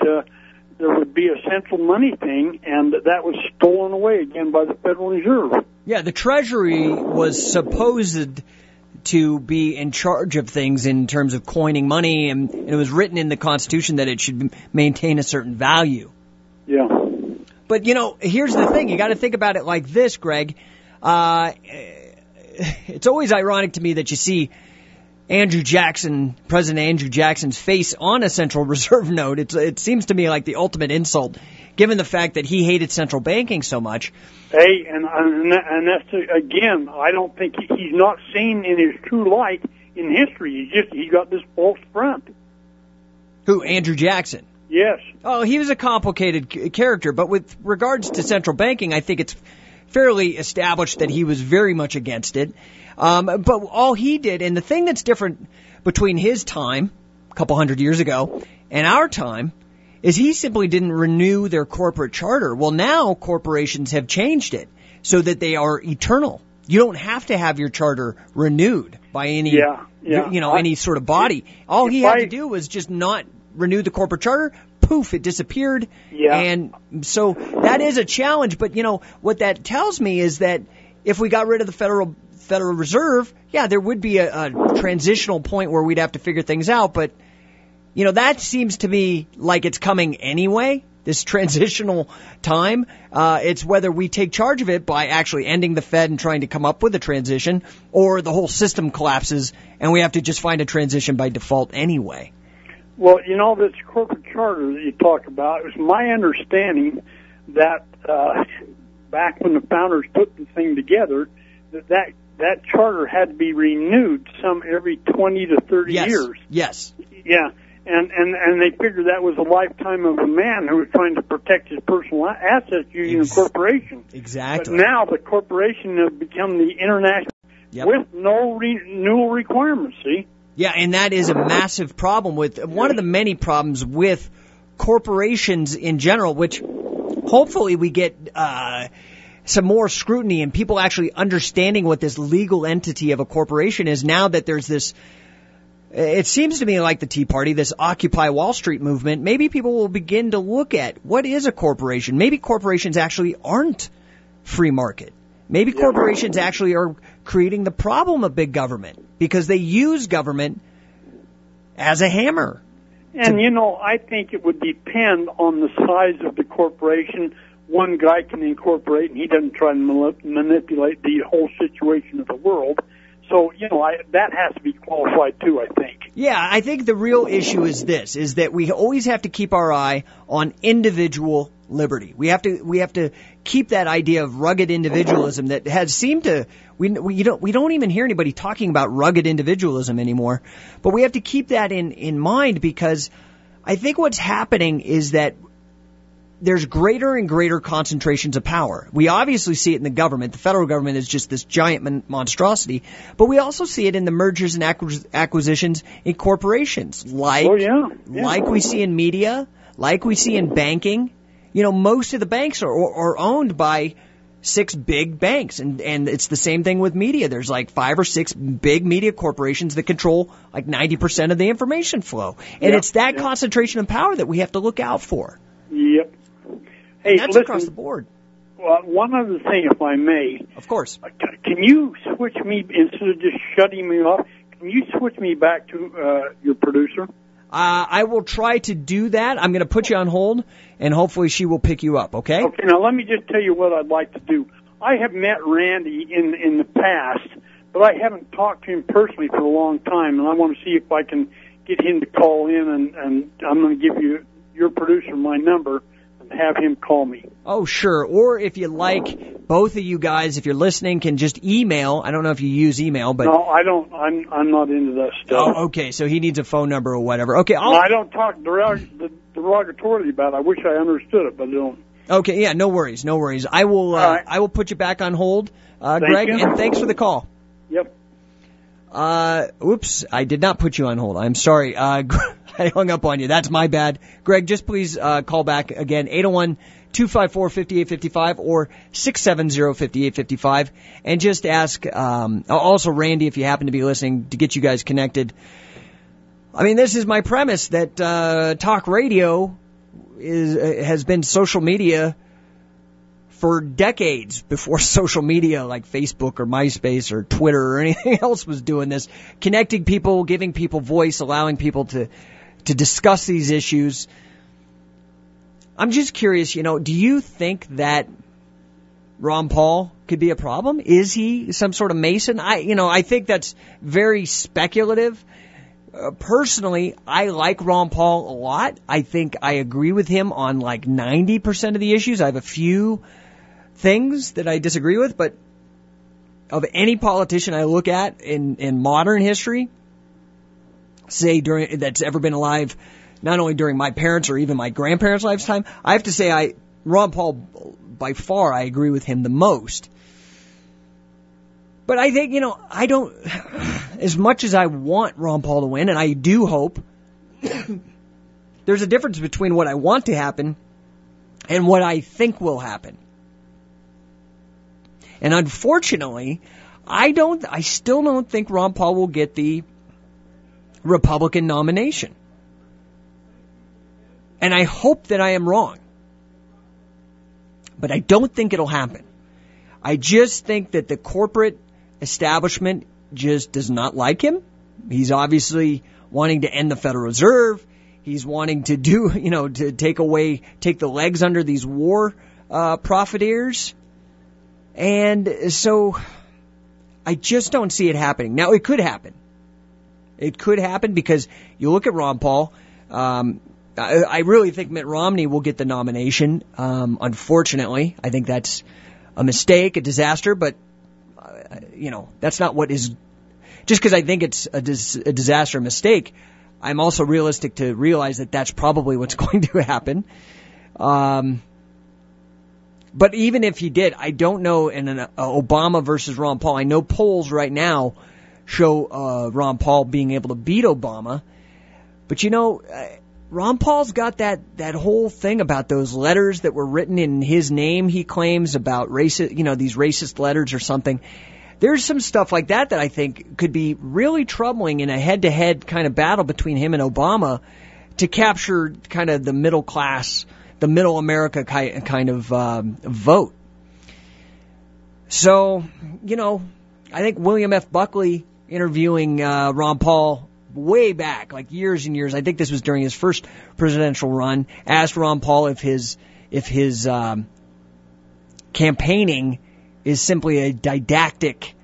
there would be a central money thing, and that was stolen away again by the Federal Reserve. Yeah, the Treasury was supposed to be in charge of things in terms of coining money, and it was written in the Constitution that it should maintain a certain value. Yeah. But, here's the thing. You got to think about it like this, Greg. It's always ironic to me that you see President Andrew Jackson's face on a Central Reserve note. It seems to me like the ultimate insult, given the fact that he hated central banking so much. Hey, and that's, again, I don't think he's not seen in his true light in history. He got this false front. Who, Andrew Jackson? Yes. Oh, he was a complicated character, but with regards to central banking, I think it's fairly established that he was very much against it. But all he did, and the thing that's different between his time, a couple hundred years ago, and our time, is he simply didn't renew their corporate charter. Well, now corporations have changed it so that they are eternal. You don't have to have your charter renewed by any, any sort of body. All he had to do was just not renew the corporate charter. Poof, it disappeared. Yeah. And so that is a challenge. But, what that tells me is that if we got rid of the Federal Reserve, there would be a transitional point where we'd have to figure things out. But, that seems to me like it's coming anyway, this transitional time. It's whether we take charge of it by actually ending the Fed and trying to come up with a transition, or the whole system collapses and we have to just find a transition by default anyway. Well, this corporate charter that you talk about, it was my understanding that back when the founders put the thing together, that charter had to be renewed every 20 to 30 years. Yes. Yeah, and they figured that was a lifetime of a man who was trying to protect his personal assets using a corporation. Exactly. But now the corporation has become the international with no renewal requirements, see? Yeah, and that is a massive problem with one of the many problems with corporations in general, which hopefully we get some more scrutiny and people actually understanding what this legal entity of a corporation is now that there's this, it seems to me like the Tea Party, this Occupy Wall Street movement. Maybe people will begin to look at what is a corporation. Maybe corporations actually aren't free market. Maybe corporations actually are creating the problem of big government because they use government as a hammer. And, I think it would depend on the size of the corporation. One guy can incorporate, and he doesn't try to manipulate the whole situation of the world. So, that has to be qualified too, I think. Yeah, I think the real issue is this, is that we always have to keep our eye on individual liberty. We have to keep that idea of rugged individualism that has seemed to, we don't even hear anybody talking about rugged individualism anymore, but we have to keep that in mind because I think what's happening is that there's greater and greater concentrations of power. We obviously see it in the government. The federal government is just this giant monstrosity. But we also see it in the mergers and acquisitions in corporations, like we see in media, like we see in banking. Most of the banks are owned by 6 big banks. And it's the same thing with media. There's like 5 or 6 big media corporations that control like 90% of the information flow. And it's that concentration of power that we have to look out for. Yep. Hey, that's across the board. Well, one other thing, if I may. Of course. Can you switch me, instead of just shutting me off, can you switch me back to your producer? I will try to do that. I'm going to put you on hold, and hopefully she will pick you up, okay? Okay, now let me just tell you what I'd like to do. I have met Randy in the past, but I haven't talked to him personally for a long time, and I want to see if I can get him to call in, and I'm going to give you your producer my number, and have him call me. Oh, sure. Or if you like, both of you guys, if you're listening, can just email. I don't know if you use email, but... No, I don't. I'm not into that stuff. Oh, okay. So he needs a phone number or whatever. Okay, No, I don't talk derogatorily about it. I wish I understood it, but I don't. Okay, yeah, no worries, no worries. I will put you back on hold, Greg, and thanks for the call. Yep. Oops, I did not put you on hold. I'm sorry. I hung up on you. That's my bad. Greg, just please call back again, 801-254-5855 or 670-5855, and just ask, also Randy, if you happen to be listening, to get you guys connected. I mean, this is my premise, that talk radio has been social media for decades before social media like Facebook or MySpace or Twitter or anything else was doing this, connecting people, giving people voice, allowing people to discuss these issues. I'm just curious, do you think that Ron Paul could be a problem? Is he some sort of Mason? I think that's very speculative. Personally, I like Ron Paul a lot. I think I agree with him on like 90% of the issues. I have a few things that I disagree with, but of any politician I look at in modern history, say that's ever been alive, not only during my parents' or even my grandparents' lifetime, I have to say Ron Paul, by far, I agree with him the most. But I think, I don't, as much as I want Ron Paul to win, and I do hope, there's a difference between what I want to happen and what I think will happen. And unfortunately, I still don't think Ron Paul will get the Republican nomination. And I hope that I am wrong. But I don't think it'll happen. I just think that the corporate establishment just does not like him. He's obviously wanting to end the Federal Reserve. He's wanting to to take the legs under these war profiteers. And so I just don't see it happening. Now, it could happen. It could happen because you look at Ron Paul. I really think Mitt Romney will get the nomination. Unfortunately, I think that's a mistake, a disaster, but that's not what is. Just because I think it's a disaster, a mistake, I'm also realistic to realize that that's probably what's going to happen. But even if he did, I don't know in an Obama versus Ron Paul. I know polls right now show Ron Paul being able to beat Obama. But Ron Paul's got that whole thing about those letters that were written in his name, he claims, about racist, these racist letters or something. There's some stuff like that I think could be really troubling in a head-to-head kind of battle between him and Obama to capture kind of the middle class, the middle America kind of vote. So, I think William F. Buckley interviewing Ron Paul way back, like years and years, I think this was during his first presidential run, asked Ron Paul if his campaigning is simply a didactic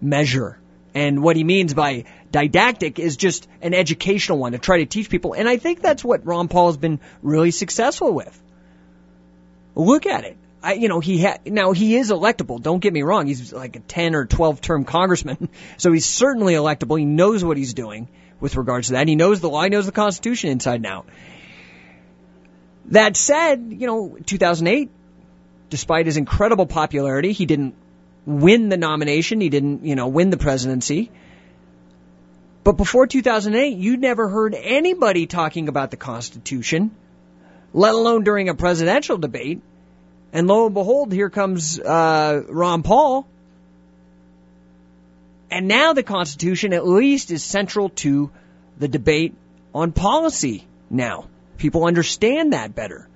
measure. And what he means by didactic is just an educational one, to try to teach people. And I think that's what Ron Paul has been really successful with. Look at it. Now he is electable. Don't get me wrong. He's like a 10 or 12 term congressman. So he's certainly electable. He knows what he's doing with regards to that. He knows the law. He knows the Constitution inside and out. That said, 2008, despite his incredible popularity, he didn't win the nomination. He didn't, win the presidency. But before 2008, you never heard anybody talking about the Constitution, let alone during a presidential debate. And lo and behold, here comes Ron Paul. And now the Constitution at least is central to the debate on policy now. People understand that better.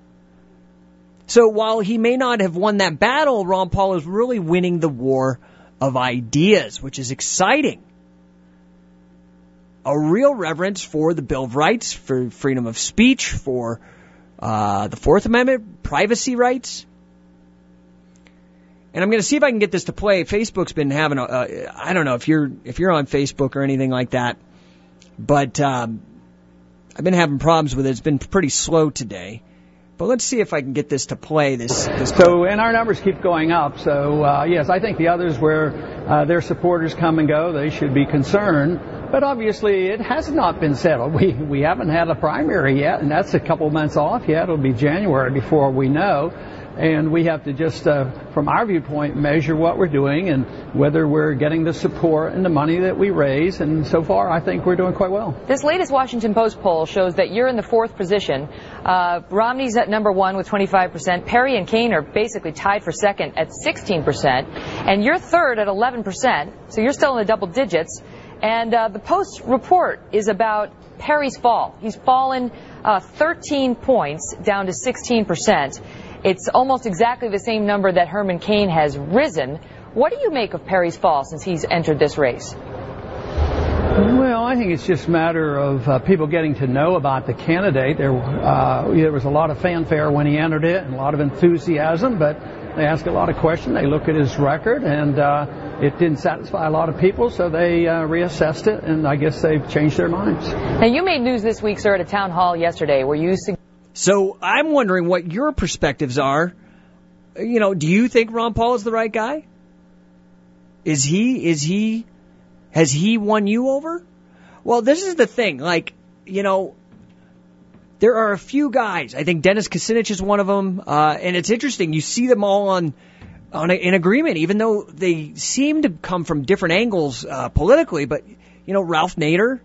So while he may not have won that battle, Ron Paul is really winning the war of ideas, which is exciting. A real reverence for the Bill of Rights, for freedom of speech, for the Fourth Amendment, privacy rights. And I'm going to see if I can get this to play. Facebook's been having I don't know if you're on Facebook or anything like that, but I've been having problems with it. It's been pretty slow today. But let's see if I can get this to play. So, and our numbers keep going up. So, yes, I think the others where their supporters come and go, they should be concerned. But obviously, it has not been settled. We haven't had a primary yet, and that's a couple months off yet. It'll be January before we know. And we have to just, from our viewpoint, measure what we're doing and whether we're getting the support and the money that we raise. And so far, I think we're doing quite well. This latest Washington Post poll shows that you're in the 4th position. Romney's at number 1 with 25%. Perry and Kaine are basically tied for 2nd at 16%. And you're 3rd at 11%. So you're still in the double digits. And the Post report is about Perry's fall. He's fallen 13 points down to 16%. It's almost exactly the same number that Herman Cain has risen. What do you make of Perry's fall since he's entered this race? Well, I think it's just a matter of people getting to know about the candidate. There was a lot of fanfare when he entered it and a lot of enthusiasm, but they ask a lot of questions. They look at his record, and it didn't satisfy a lot of people, so they reassessed it, and I guess they've changed their minds. Now, you made news this week, sir, at a town hall yesterday where you... So I'm wondering what your perspectives are. You know, do you think Ron Paul is the right guy? Has he won you over? Well, this is the thing. Like, you know, there are a few guys. I think Dennis Kucinich is one of them. And it's interesting. You see them all in agreement, even though they seem to come from different angles politically. But, you know, Ralph Nader,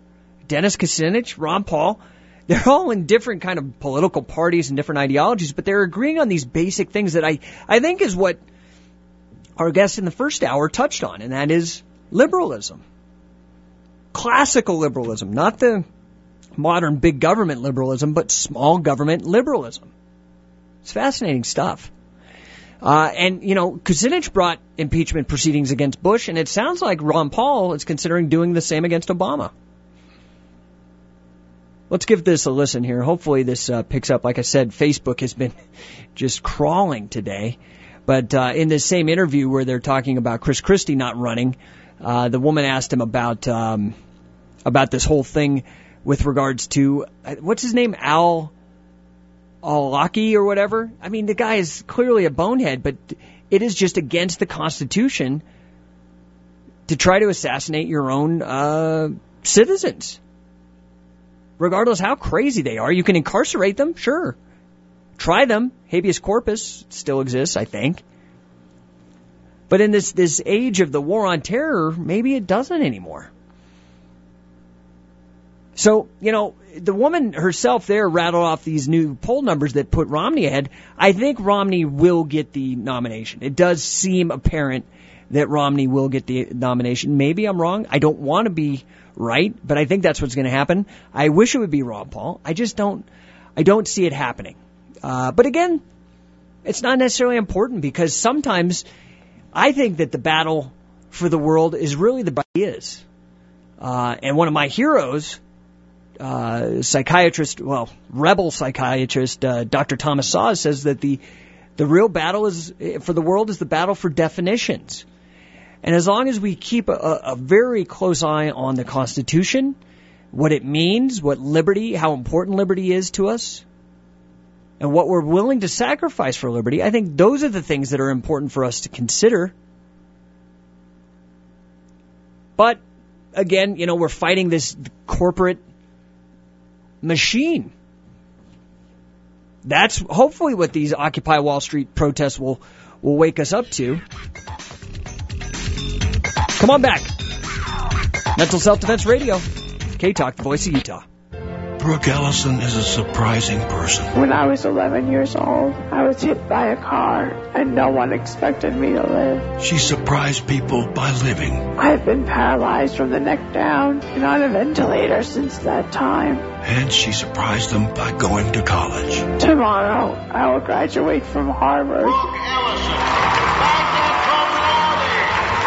Dennis Kucinich, Ron Paul, they're all in different kind of political parties and different ideologies, but they're agreeing on these basic things that I think is what our guest in the first hour touched on, and that is liberalism. Classical liberalism, not the modern big government liberalism, but small government liberalism. It's fascinating stuff. And, you know, Kucinich brought impeachment proceedings against Bush, and it sounds like Ron Paul is considering doing the same against Obama. Let's give this a listen here. Hopefully this picks up. Like I said, Facebook has been just crawling today. But in this same interview where they're talking about Chris Christie not running, the woman asked him about this whole thing with regards to, what's his name, Al-Awlaki or whatever. I mean, the guy is clearly a bonehead, but it is just against the Constitution to try to assassinate your own citizens. Regardless how crazy they are, you can incarcerate them, sure. Try them. Habeas corpus still exists, I think. But in this age of the war on terror, maybe it doesn't anymore. So, you know, the woman herself there rattled off these new poll numbers that put Romney ahead. I think Romney will get the nomination. It does seem apparent that Romney will get the nomination. Maybe I'm wrong. I don't want to be right, but I think that's what's going to happen. I wish it would be Ron Paul. I don't see it happening. But again, it's not necessarily important because sometimes I think that the battle for the world is really the ideas. And one of my heroes, rebel psychiatrist, Dr. Thomas Sawes says that the real battle for the world is the battle for definitions. And as long as we keep a very close eye on the Constitution, what it means, what liberty, how important liberty is to us, and what we're willing to sacrifice for liberty, I think those are the things that are important for us to consider. But, again, you know, we're fighting this corporate machine. That's hopefully what these Occupy Wall Street protests will wake us up to. Come on back. Mental Self-Defense Radio. K-Talk, the voice of Utah. Brooke Ellison is a surprising person. When I was 11 years old, I was hit by a car, and no one expected me to live. She surprised people by living. I've been paralyzed from the neck down and on a ventilator since that time. And she surprised them by going to college. Tomorrow, I will graduate from Harvard. Brooke Ellison,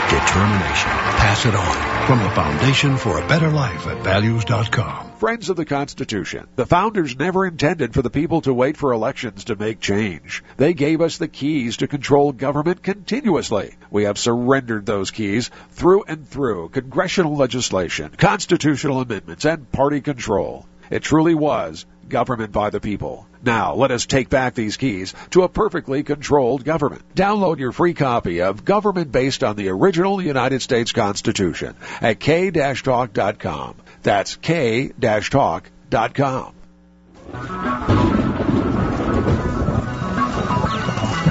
determination. Pass it on. From the Foundation for a Better Life at Values.com. Friends of the Constitution. The founders never intended for the people to wait for elections to make change. They gave us the keys to control government continuously. We have surrendered those keys through and through congressional legislation, constitutional amendments, and party control. It truly was government by the people. Now, let us take back these keys to a perfectly controlled government. Download your free copy of Government Based on the Original United States Constitution at k-talk.com. That's k-talk.com.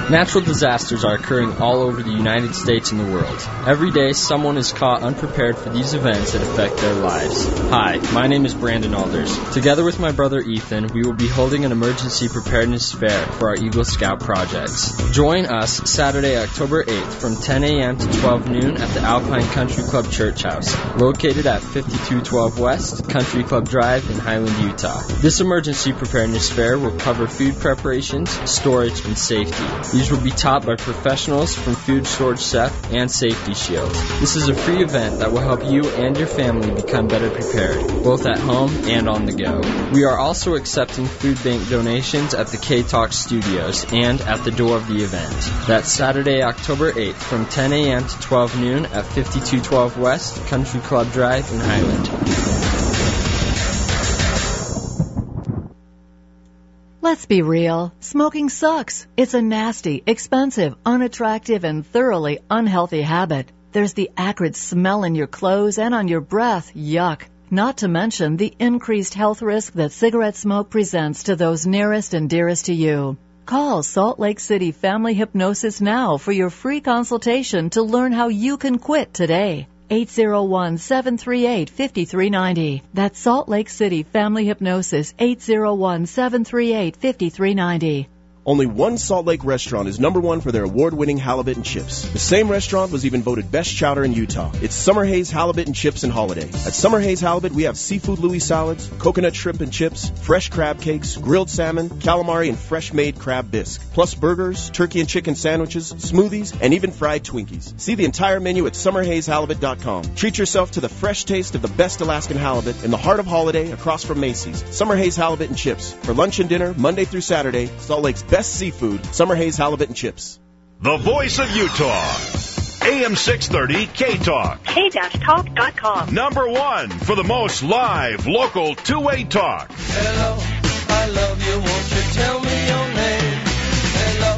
Natural disasters are occurring all over the United States and the world. Every day, someone is caught unprepared for these events that affect their lives. Hi, my name is Brandon Alders. Together with my brother Ethan, we will be holding an emergency preparedness fair for our Eagle Scout projects. Join us Saturday, October 8th from 10 a.m. to 12 noon at the Alpine Country Club Church House, located at 5212 West Country Club Drive in Highland, Utah. This emergency preparedness fair will cover food preparations, storage, and safety. These will be taught by professionals from Food Storage Chef and Safety Shield. This is a free event that will help you and your family become better prepared, both at home and on the go. We are also accepting food bank donations at the K-Talk Studios and at the door of the event. That's Saturday, October 8th from 10 a.m. to 12 noon at 5212 West Country Club Drive in Highland. Let's be real. Smoking sucks. It's a nasty, expensive, unattractive, and thoroughly unhealthy habit. There's the acrid smell in your clothes and on your breath. Yuck. Not to mention the increased health risk that cigarette smoke presents to those nearest and dearest to you. Call Salt Lake City Family Hypnosis now for your free consultation to learn how you can quit today. 801-738-5390. That's Salt Lake City Family Hypnosis, 801-738-5390. Only one Salt Lake restaurant is #1 for their award-winning halibut and chips. The same restaurant was even voted best chowder in Utah. It's Summer Hayes Halibut and Chips and Holiday. At Summer Hayes Halibut, we have seafood Louis salads, coconut shrimp and chips, fresh crab cakes, grilled salmon, calamari, and fresh-made crab bisque, plus burgers, turkey and chicken sandwiches, smoothies, and even fried Twinkies. See the entire menu at summerhayshalibut.com. Treat yourself to the fresh taste of the best Alaskan halibut in the heart of holiday across from Macy's. Summer Hayes Halibut and Chips. For lunch and dinner, Monday through Saturday, Salt Lake's best seafood, Summer Hayes Halibut and Chips. The voice of Utah. AM 630 K-Talk. K-Talk.com. #1 for the most live, local, two-way talk. Hello, I love you, won't you tell me your name? Hello,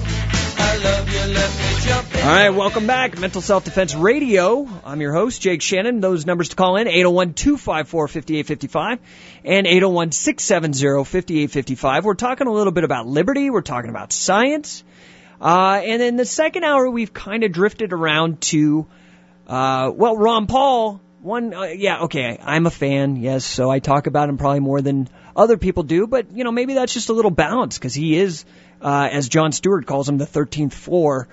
I love you, let me jump in. All right, welcome back. Mental Self-Defense Radio. I'm your host, Jake Shannon. Those numbers to call in, 801-254-5855 and 801-670-5855. We're talking a little bit about liberty. We're talking about science. And in the second hour, we've kind of drifted around to, Ron Paul. I'm a fan, yes, so I talk about him probably more than other people do, but, maybe that's just a little balance, because he is, as Jon Stewart calls him, the 13th floor,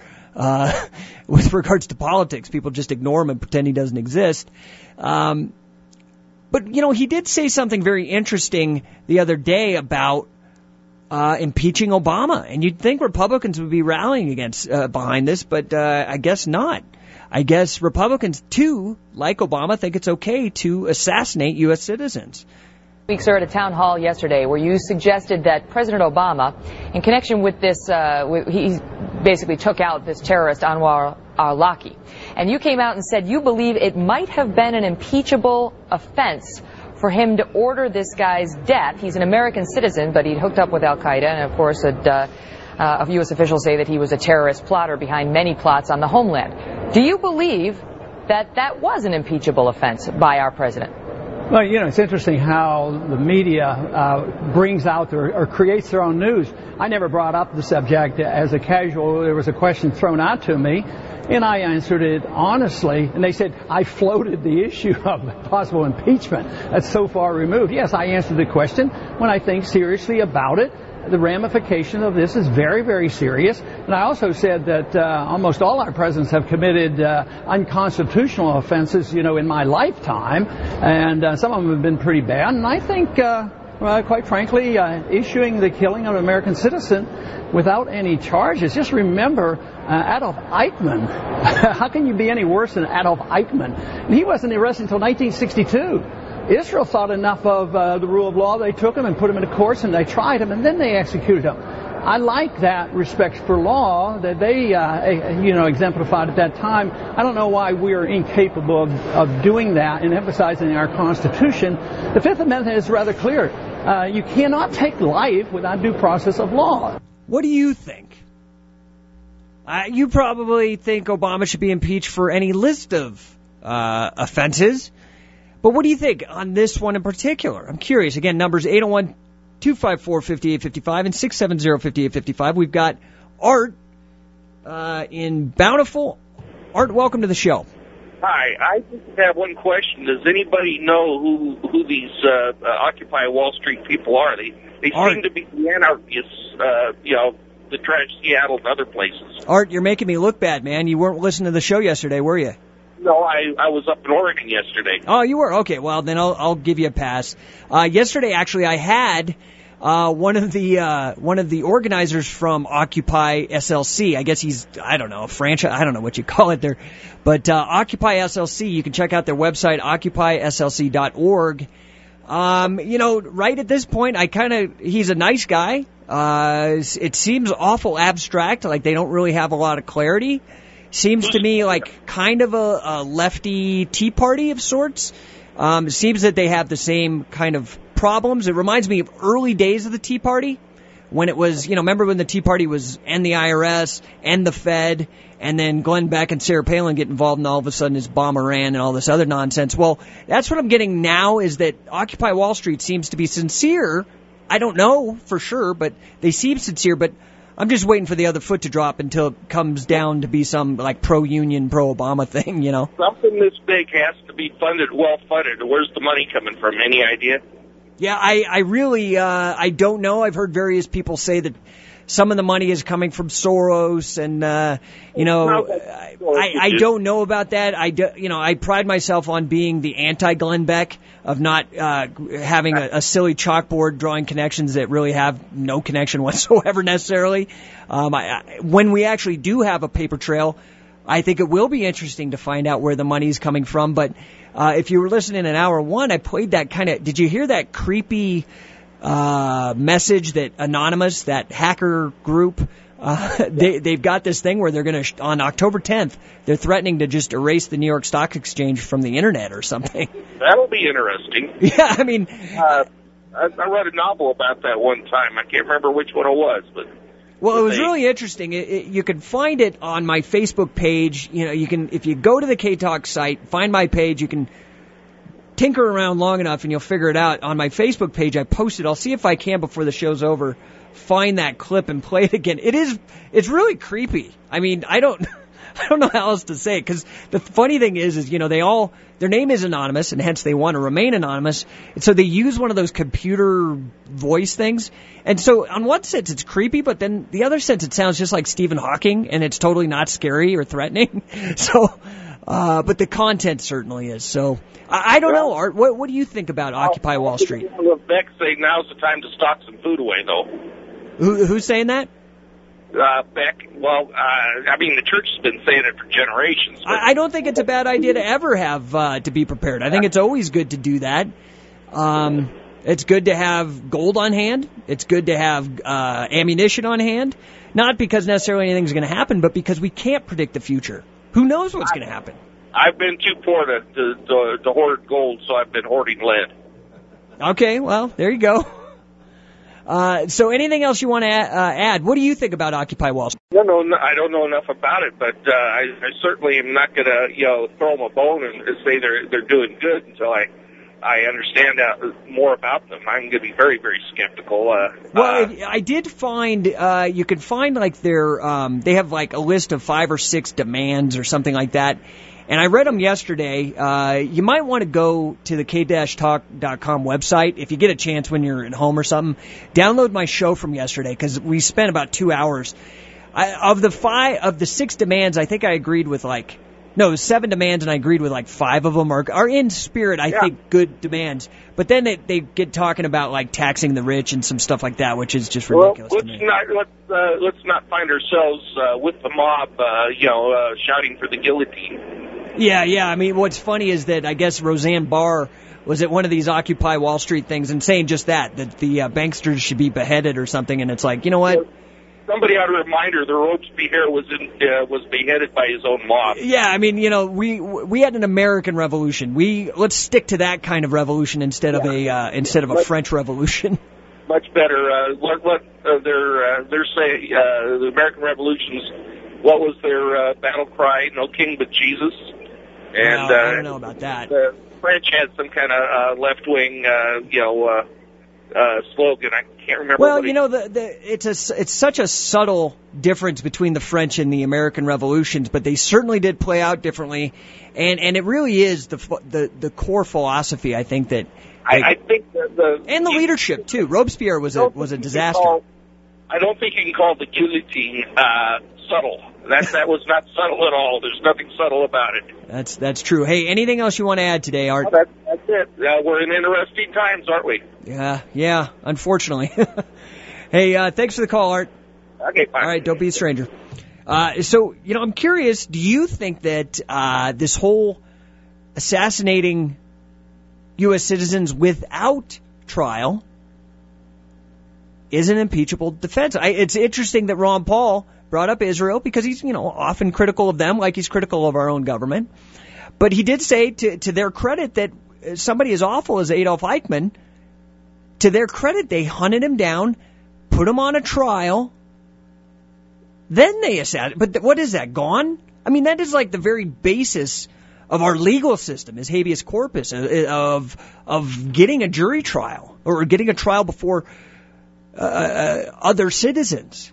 with regards to politics. People just ignore him and pretend he doesn't exist. But, he did say something very interesting the other day about impeaching Obama, and you'd think Republicans would be rallying behind this, but I guess not. I guess Republicans, too, like Obama, think it's okay to assassinate U.S. citizens. Sir, at a town hall yesterday where you suggested that President Obama, in connection with this, he basically took out this terrorist Anwar al-Awlaki, and you came out and said you believe it might have been an impeachable offense for him to order this guy's death. He's an American citizen, but he'd hooked up with al-Qaeda, and of course U.S. officials say that he was a terrorist plotter behind many plots on the homeland. Do you believe that that was an impeachable offense by our president? Well, it's interesting how the media brings out or creates their own news. I never brought up the subject as a casual. There was a question thrown out to me, and I answered it honestly. And they said, I floated the issue of possible impeachment. That's so far removed. Yes, I answered the question when I think seriously about it. The ramification of this is very, very serious. And I also said that almost all our presidents have committed unconstitutional offenses, in my lifetime. And some of them have been pretty bad. And I think, quite frankly, issuing the killing of an American citizen without any charges. Just remember Adolf Eichmann. How can you be any worse than Adolf Eichmann? And he wasn't arrested until 1962. Israel thought enough of the rule of law. They took him and put him into courts, and they tried him, and then they executed him. I like that respect for law that they, exemplified at that time. I don't know why we are incapable of doing that and emphasizing our Constitution. The Fifth Amendment is rather clear. You cannot take life without due process of law. What do you think? You probably think Obama should be impeached for any list of offenses. But what do you think on this one in particular? I'm curious. Again, numbers 801-254-5855 and 670-5855. We've got Art in Bountiful. Art, welcome to the show. Hi, I just have one question. Does anybody know who these Occupy Wall Street people are? They seem to be the anarchists, that trash Seattle and other places. Art, you're making me look bad, man. You weren't listening to the show yesterday, were you? No, I was up in Oregon yesterday. Oh, you were? Okay, well, then I'll give you a pass. Yesterday, actually, I had one of the organizers from Occupy SLC. I guess he's, I don't know, a franchise. I don't know what you call it there. But Occupy SLC, you can check out their website, occupyslc.org. Right at this point, he's a nice guy. It seems awful abstract, like they don't really have a lot of clarity. Seems to me like kind of a lefty Tea Party of sorts. It seems that they have the same kind of problems. It reminds me of early days of the Tea Party when it was, remember when the Tea Party was and the IRS and the Fed, and then Glenn Beck and Sarah Palin get involved, and all of a sudden it's Bomb Iran and all this other nonsense. Well, that's what I'm getting now, is that Occupy Wall Street seems to be sincere. I don't know for sure, but they seem sincere, but I'm just waiting for the other foot to drop until it comes down to be some like pro-union, pro-Obama thing, Something this big has to be well funded. Where's the money coming from? Any idea? Yeah, I really, I don't know. I've heard various people say that some of the money is coming from Soros, and, I don't know about that. I pride myself on being the anti-Glenn Beck, of not having a silly chalkboard drawing connections that really have no connection whatsoever necessarily. When we actually do have a paper trail, I think it will be interesting to find out where the money's coming from. But if you were listening in hour one, I played that did you hear that creepy message that Anonymous, that hacker group, they've got this thing where they're going to, on October 10th, they're threatening to just erase the New York Stock Exchange from the internet or something. That'll be interesting. Yeah, I mean, I read a novel about that one time. I can't remember which one it was, but. Well, it was really interesting. You can find it on my Facebook page. You can, if you go to the K-Talk site, find my page, you can tinker around long enough and you'll figure it out. On my Facebook page, I posted, I'll see if I can before the show's over, find that clip and play it again. It's really creepy. I mean, I don't know how else to say it, because the funny thing is their name is anonymous, and hence they want to remain anonymous. And so they use one of those computer voice things. And so on one sense it's creepy, but then the other sense it sounds just like Stephen Hawking, and it's totally not scary or threatening. So, but the content certainly is. So I don't know, Art. What do you think about Occupy Wall Street? Beck say now's the time to stock some food away, though. Who's saying that? Beck. Well, the church has been saying it for generations. I don't think it's a bad idea to ever have to be prepared. I think it's always good to do that. It's good to have gold on hand. It's good to have ammunition on hand. Not because necessarily anything's going to happen, but because we can't predict the future. Who knows what's going to happen? I've been too poor to hoard gold, so I've been hoarding lead. Okay, well, there you go. So anything else you want to add? What do you think about Occupy Wall Street? I don't know enough about it, but I certainly am not going to throw them a bone and say they're doing good until I understand more about them. I'm going to be very, very skeptical. I did find you could find like they have like a list of 5 or 6 demands or something like that. And I read them yesterday. You might want to go to the k-talk.com website if you get a chance when you're at home or something. Download my show from yesterday, because we spent about 2 hours. Of the 6 demands, I think I agreed with 7 demands, and I agreed with 5 of them are in spirit, I think, good demands. But then they get talking about taxing the rich and some stuff like that, which is just ridiculous to me. Let's not find ourselves with the mob, shouting for the guillotine. Yeah. I mean, what's funny is that I guess Roseanne Barr was at one of these Occupy Wall Street things and saying just that the banksters should be beheaded or something. And it's like, you know what? somebody ought to remind her the Robespierre was beheaded by his own mob. Yeah, I mean, we had an American Revolution. Let's stick to that kind of revolution instead of a French Revolution. Much better. They're saying the American Revolutions. What was their battle cry? No king but Jesus. And I don't know about that. The French had some kind of left-wing, slogan. I can't remember. Well, it's such a subtle difference between the French and the American revolutions, but they certainly did play out differently, and it really is the core philosophy. I think that. I think and the leadership too. Robespierre was a disaster. I don't think you can call the guillotine subtle. That was not subtle at all. There's nothing subtle about it. That's true. Hey, anything else you want to add today, Art? Well, that's it. We're in interesting times, aren't we? Yeah. Unfortunately. Hey, thanks for the call, Art. Okay, bye. All right, don't be a stranger. So, I'm curious. Do you think that this whole assassinating U.S. citizens without trial is an impeachable defense? It's interesting that Ron Paul brought up Israel because he's, often critical of them like he's critical of our own government. But he did say to their credit that somebody as awful as Adolf Eichmann, to their credit, they hunted him down, put him on a trial, then they assassinated. But what is that, gone? I mean, that is like the very basis of our legal system is habeas corpus, of getting a jury trial or getting a trial before other citizens.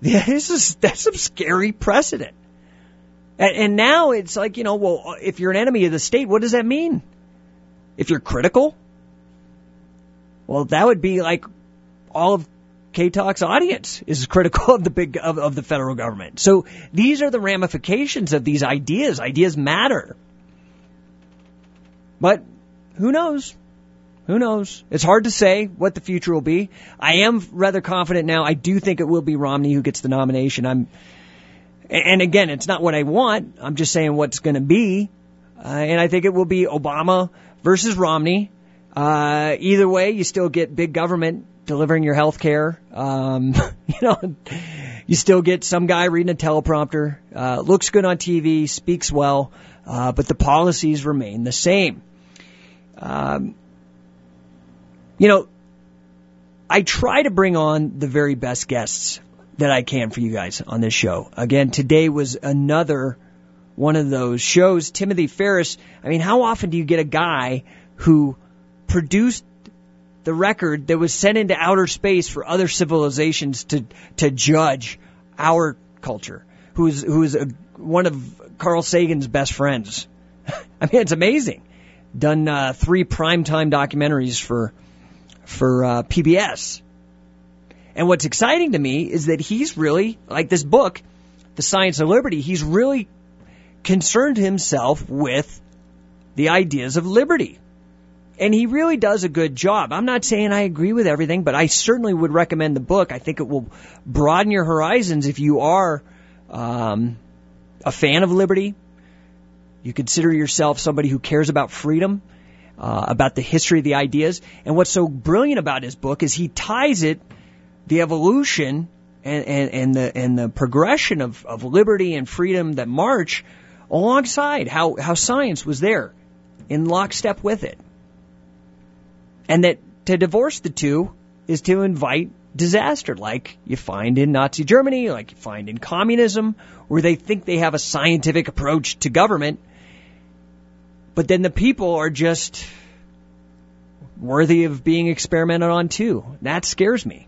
Yeah, that's some scary precedent. And now it's like, well, if you're an enemy of the state, what does that mean? If you're critical? Well, that would be like all of K-Talk's audience is critical of the federal government. So these are the ramifications of these ideas. Ideas matter. But who knows? Who knows? It's hard to say what the future will be. I am rather confident now. I do think it will be Romney who gets the nomination. And again, it's not what I want. I'm just saying what's going to be. And I think it will be Obama versus Romney. Either way, you still get big government delivering your health care. You still get some guy reading a teleprompter, looks good on TV, speaks well, but the policies remain the same. I try to bring on the very best guests that I can for you guys on this show. Again, today was another one of those shows. Timothy Ferris. I mean, how often do you get a guy who produced the record that was sent into outer space for other civilizations to judge our culture, who is one of Carl Sagan's best friends? I mean, it's amazing. Done 3 primetime documentaries for PBS. And what's exciting to me is that he's really, like this book, The Science of Liberty, he's really concerned himself with the ideas of liberty. And he really does a good job. I'm not saying I agree with everything, but I certainly would recommend the book. I think it will broaden your horizons if you are a fan of liberty. You consider yourself somebody who cares about freedom, about the history of the ideas. And what's so brilliant about his book is he ties it, the evolution and the progression of liberty and freedom that march alongside how science was there in lockstep with it. And that to divorce the two is to invite disaster, like you find in Nazi Germany, like you find in communism, where they think they have a scientific approach to government, but then the people are just worthy of being experimented on too. That scares me.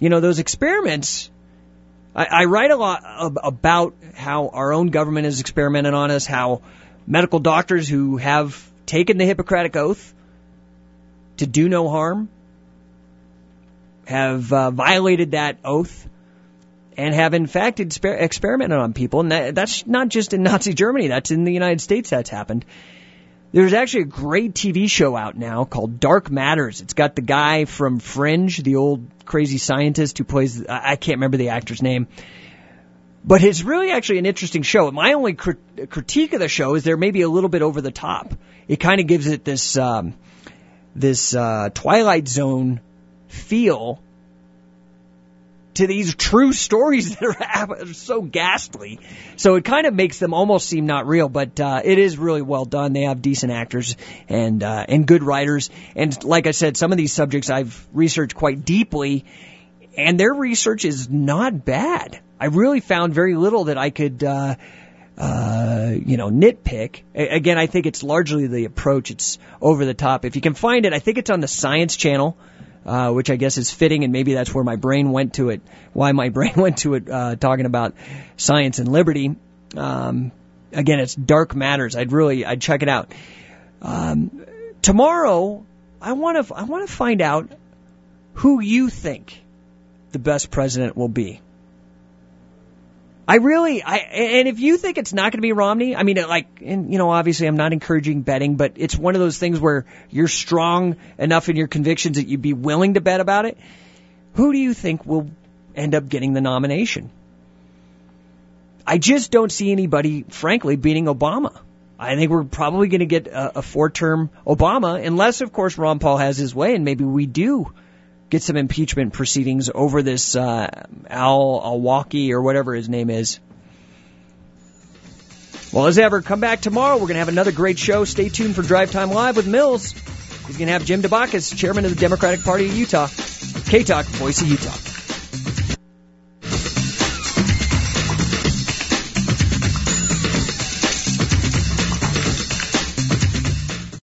Those experiments, I write a lot about how our own government has experimented on us, how medical doctors who have taken the Hippocratic Oath to do no harm have violated that oath and have in fact experimented on people. And that's not just in Nazi Germany, that's in the United States that's happened. There's actually a great TV show out now called Dark Matters. It's got the guy from Fringe, the old crazy scientist who plays, I can't remember the actor's name. But it's really actually an interesting show. My only critique of the show is they're maybe a little bit over the top. It kind of gives it this Twilight Zone feel to these true stories that are so ghastly. So it kind of makes them almost seem not real, but it is really well done. They have decent actors and good writers. And like I said, some of these subjects I've researched quite deeply, and their research is not bad. I really found very little that I could nitpick. Again, I think it's largely the approach. It's over the top. If you can find it, I think it's on the Science Channel, which I guess is fitting, and maybe that's where my brain went to it, talking about science and liberty. Again, it's Dark Matters. I'd check it out. Tomorrow, I want to find out who you think the best president will be. And if you think it's not going to be Romney, I mean, obviously I'm not encouraging betting, but it's one of those things where you're strong enough in your convictions that you'd be willing to bet about it. Who do you think will end up getting the nomination? I just don't see anybody, frankly, beating Obama. I think we're probably going to get a 4-term Obama, unless, of course, Ron Paul has his way, and maybe we do get some impeachment proceedings over this Al-Awlaki or whatever his name is. Well, as ever, come back tomorrow. We're going to have another great show. Stay tuned for Drive Time Live with Mills. He's going to have Jim DeBacchus, chairman of the Democratic Party of Utah. K-Talk, Voice of Utah.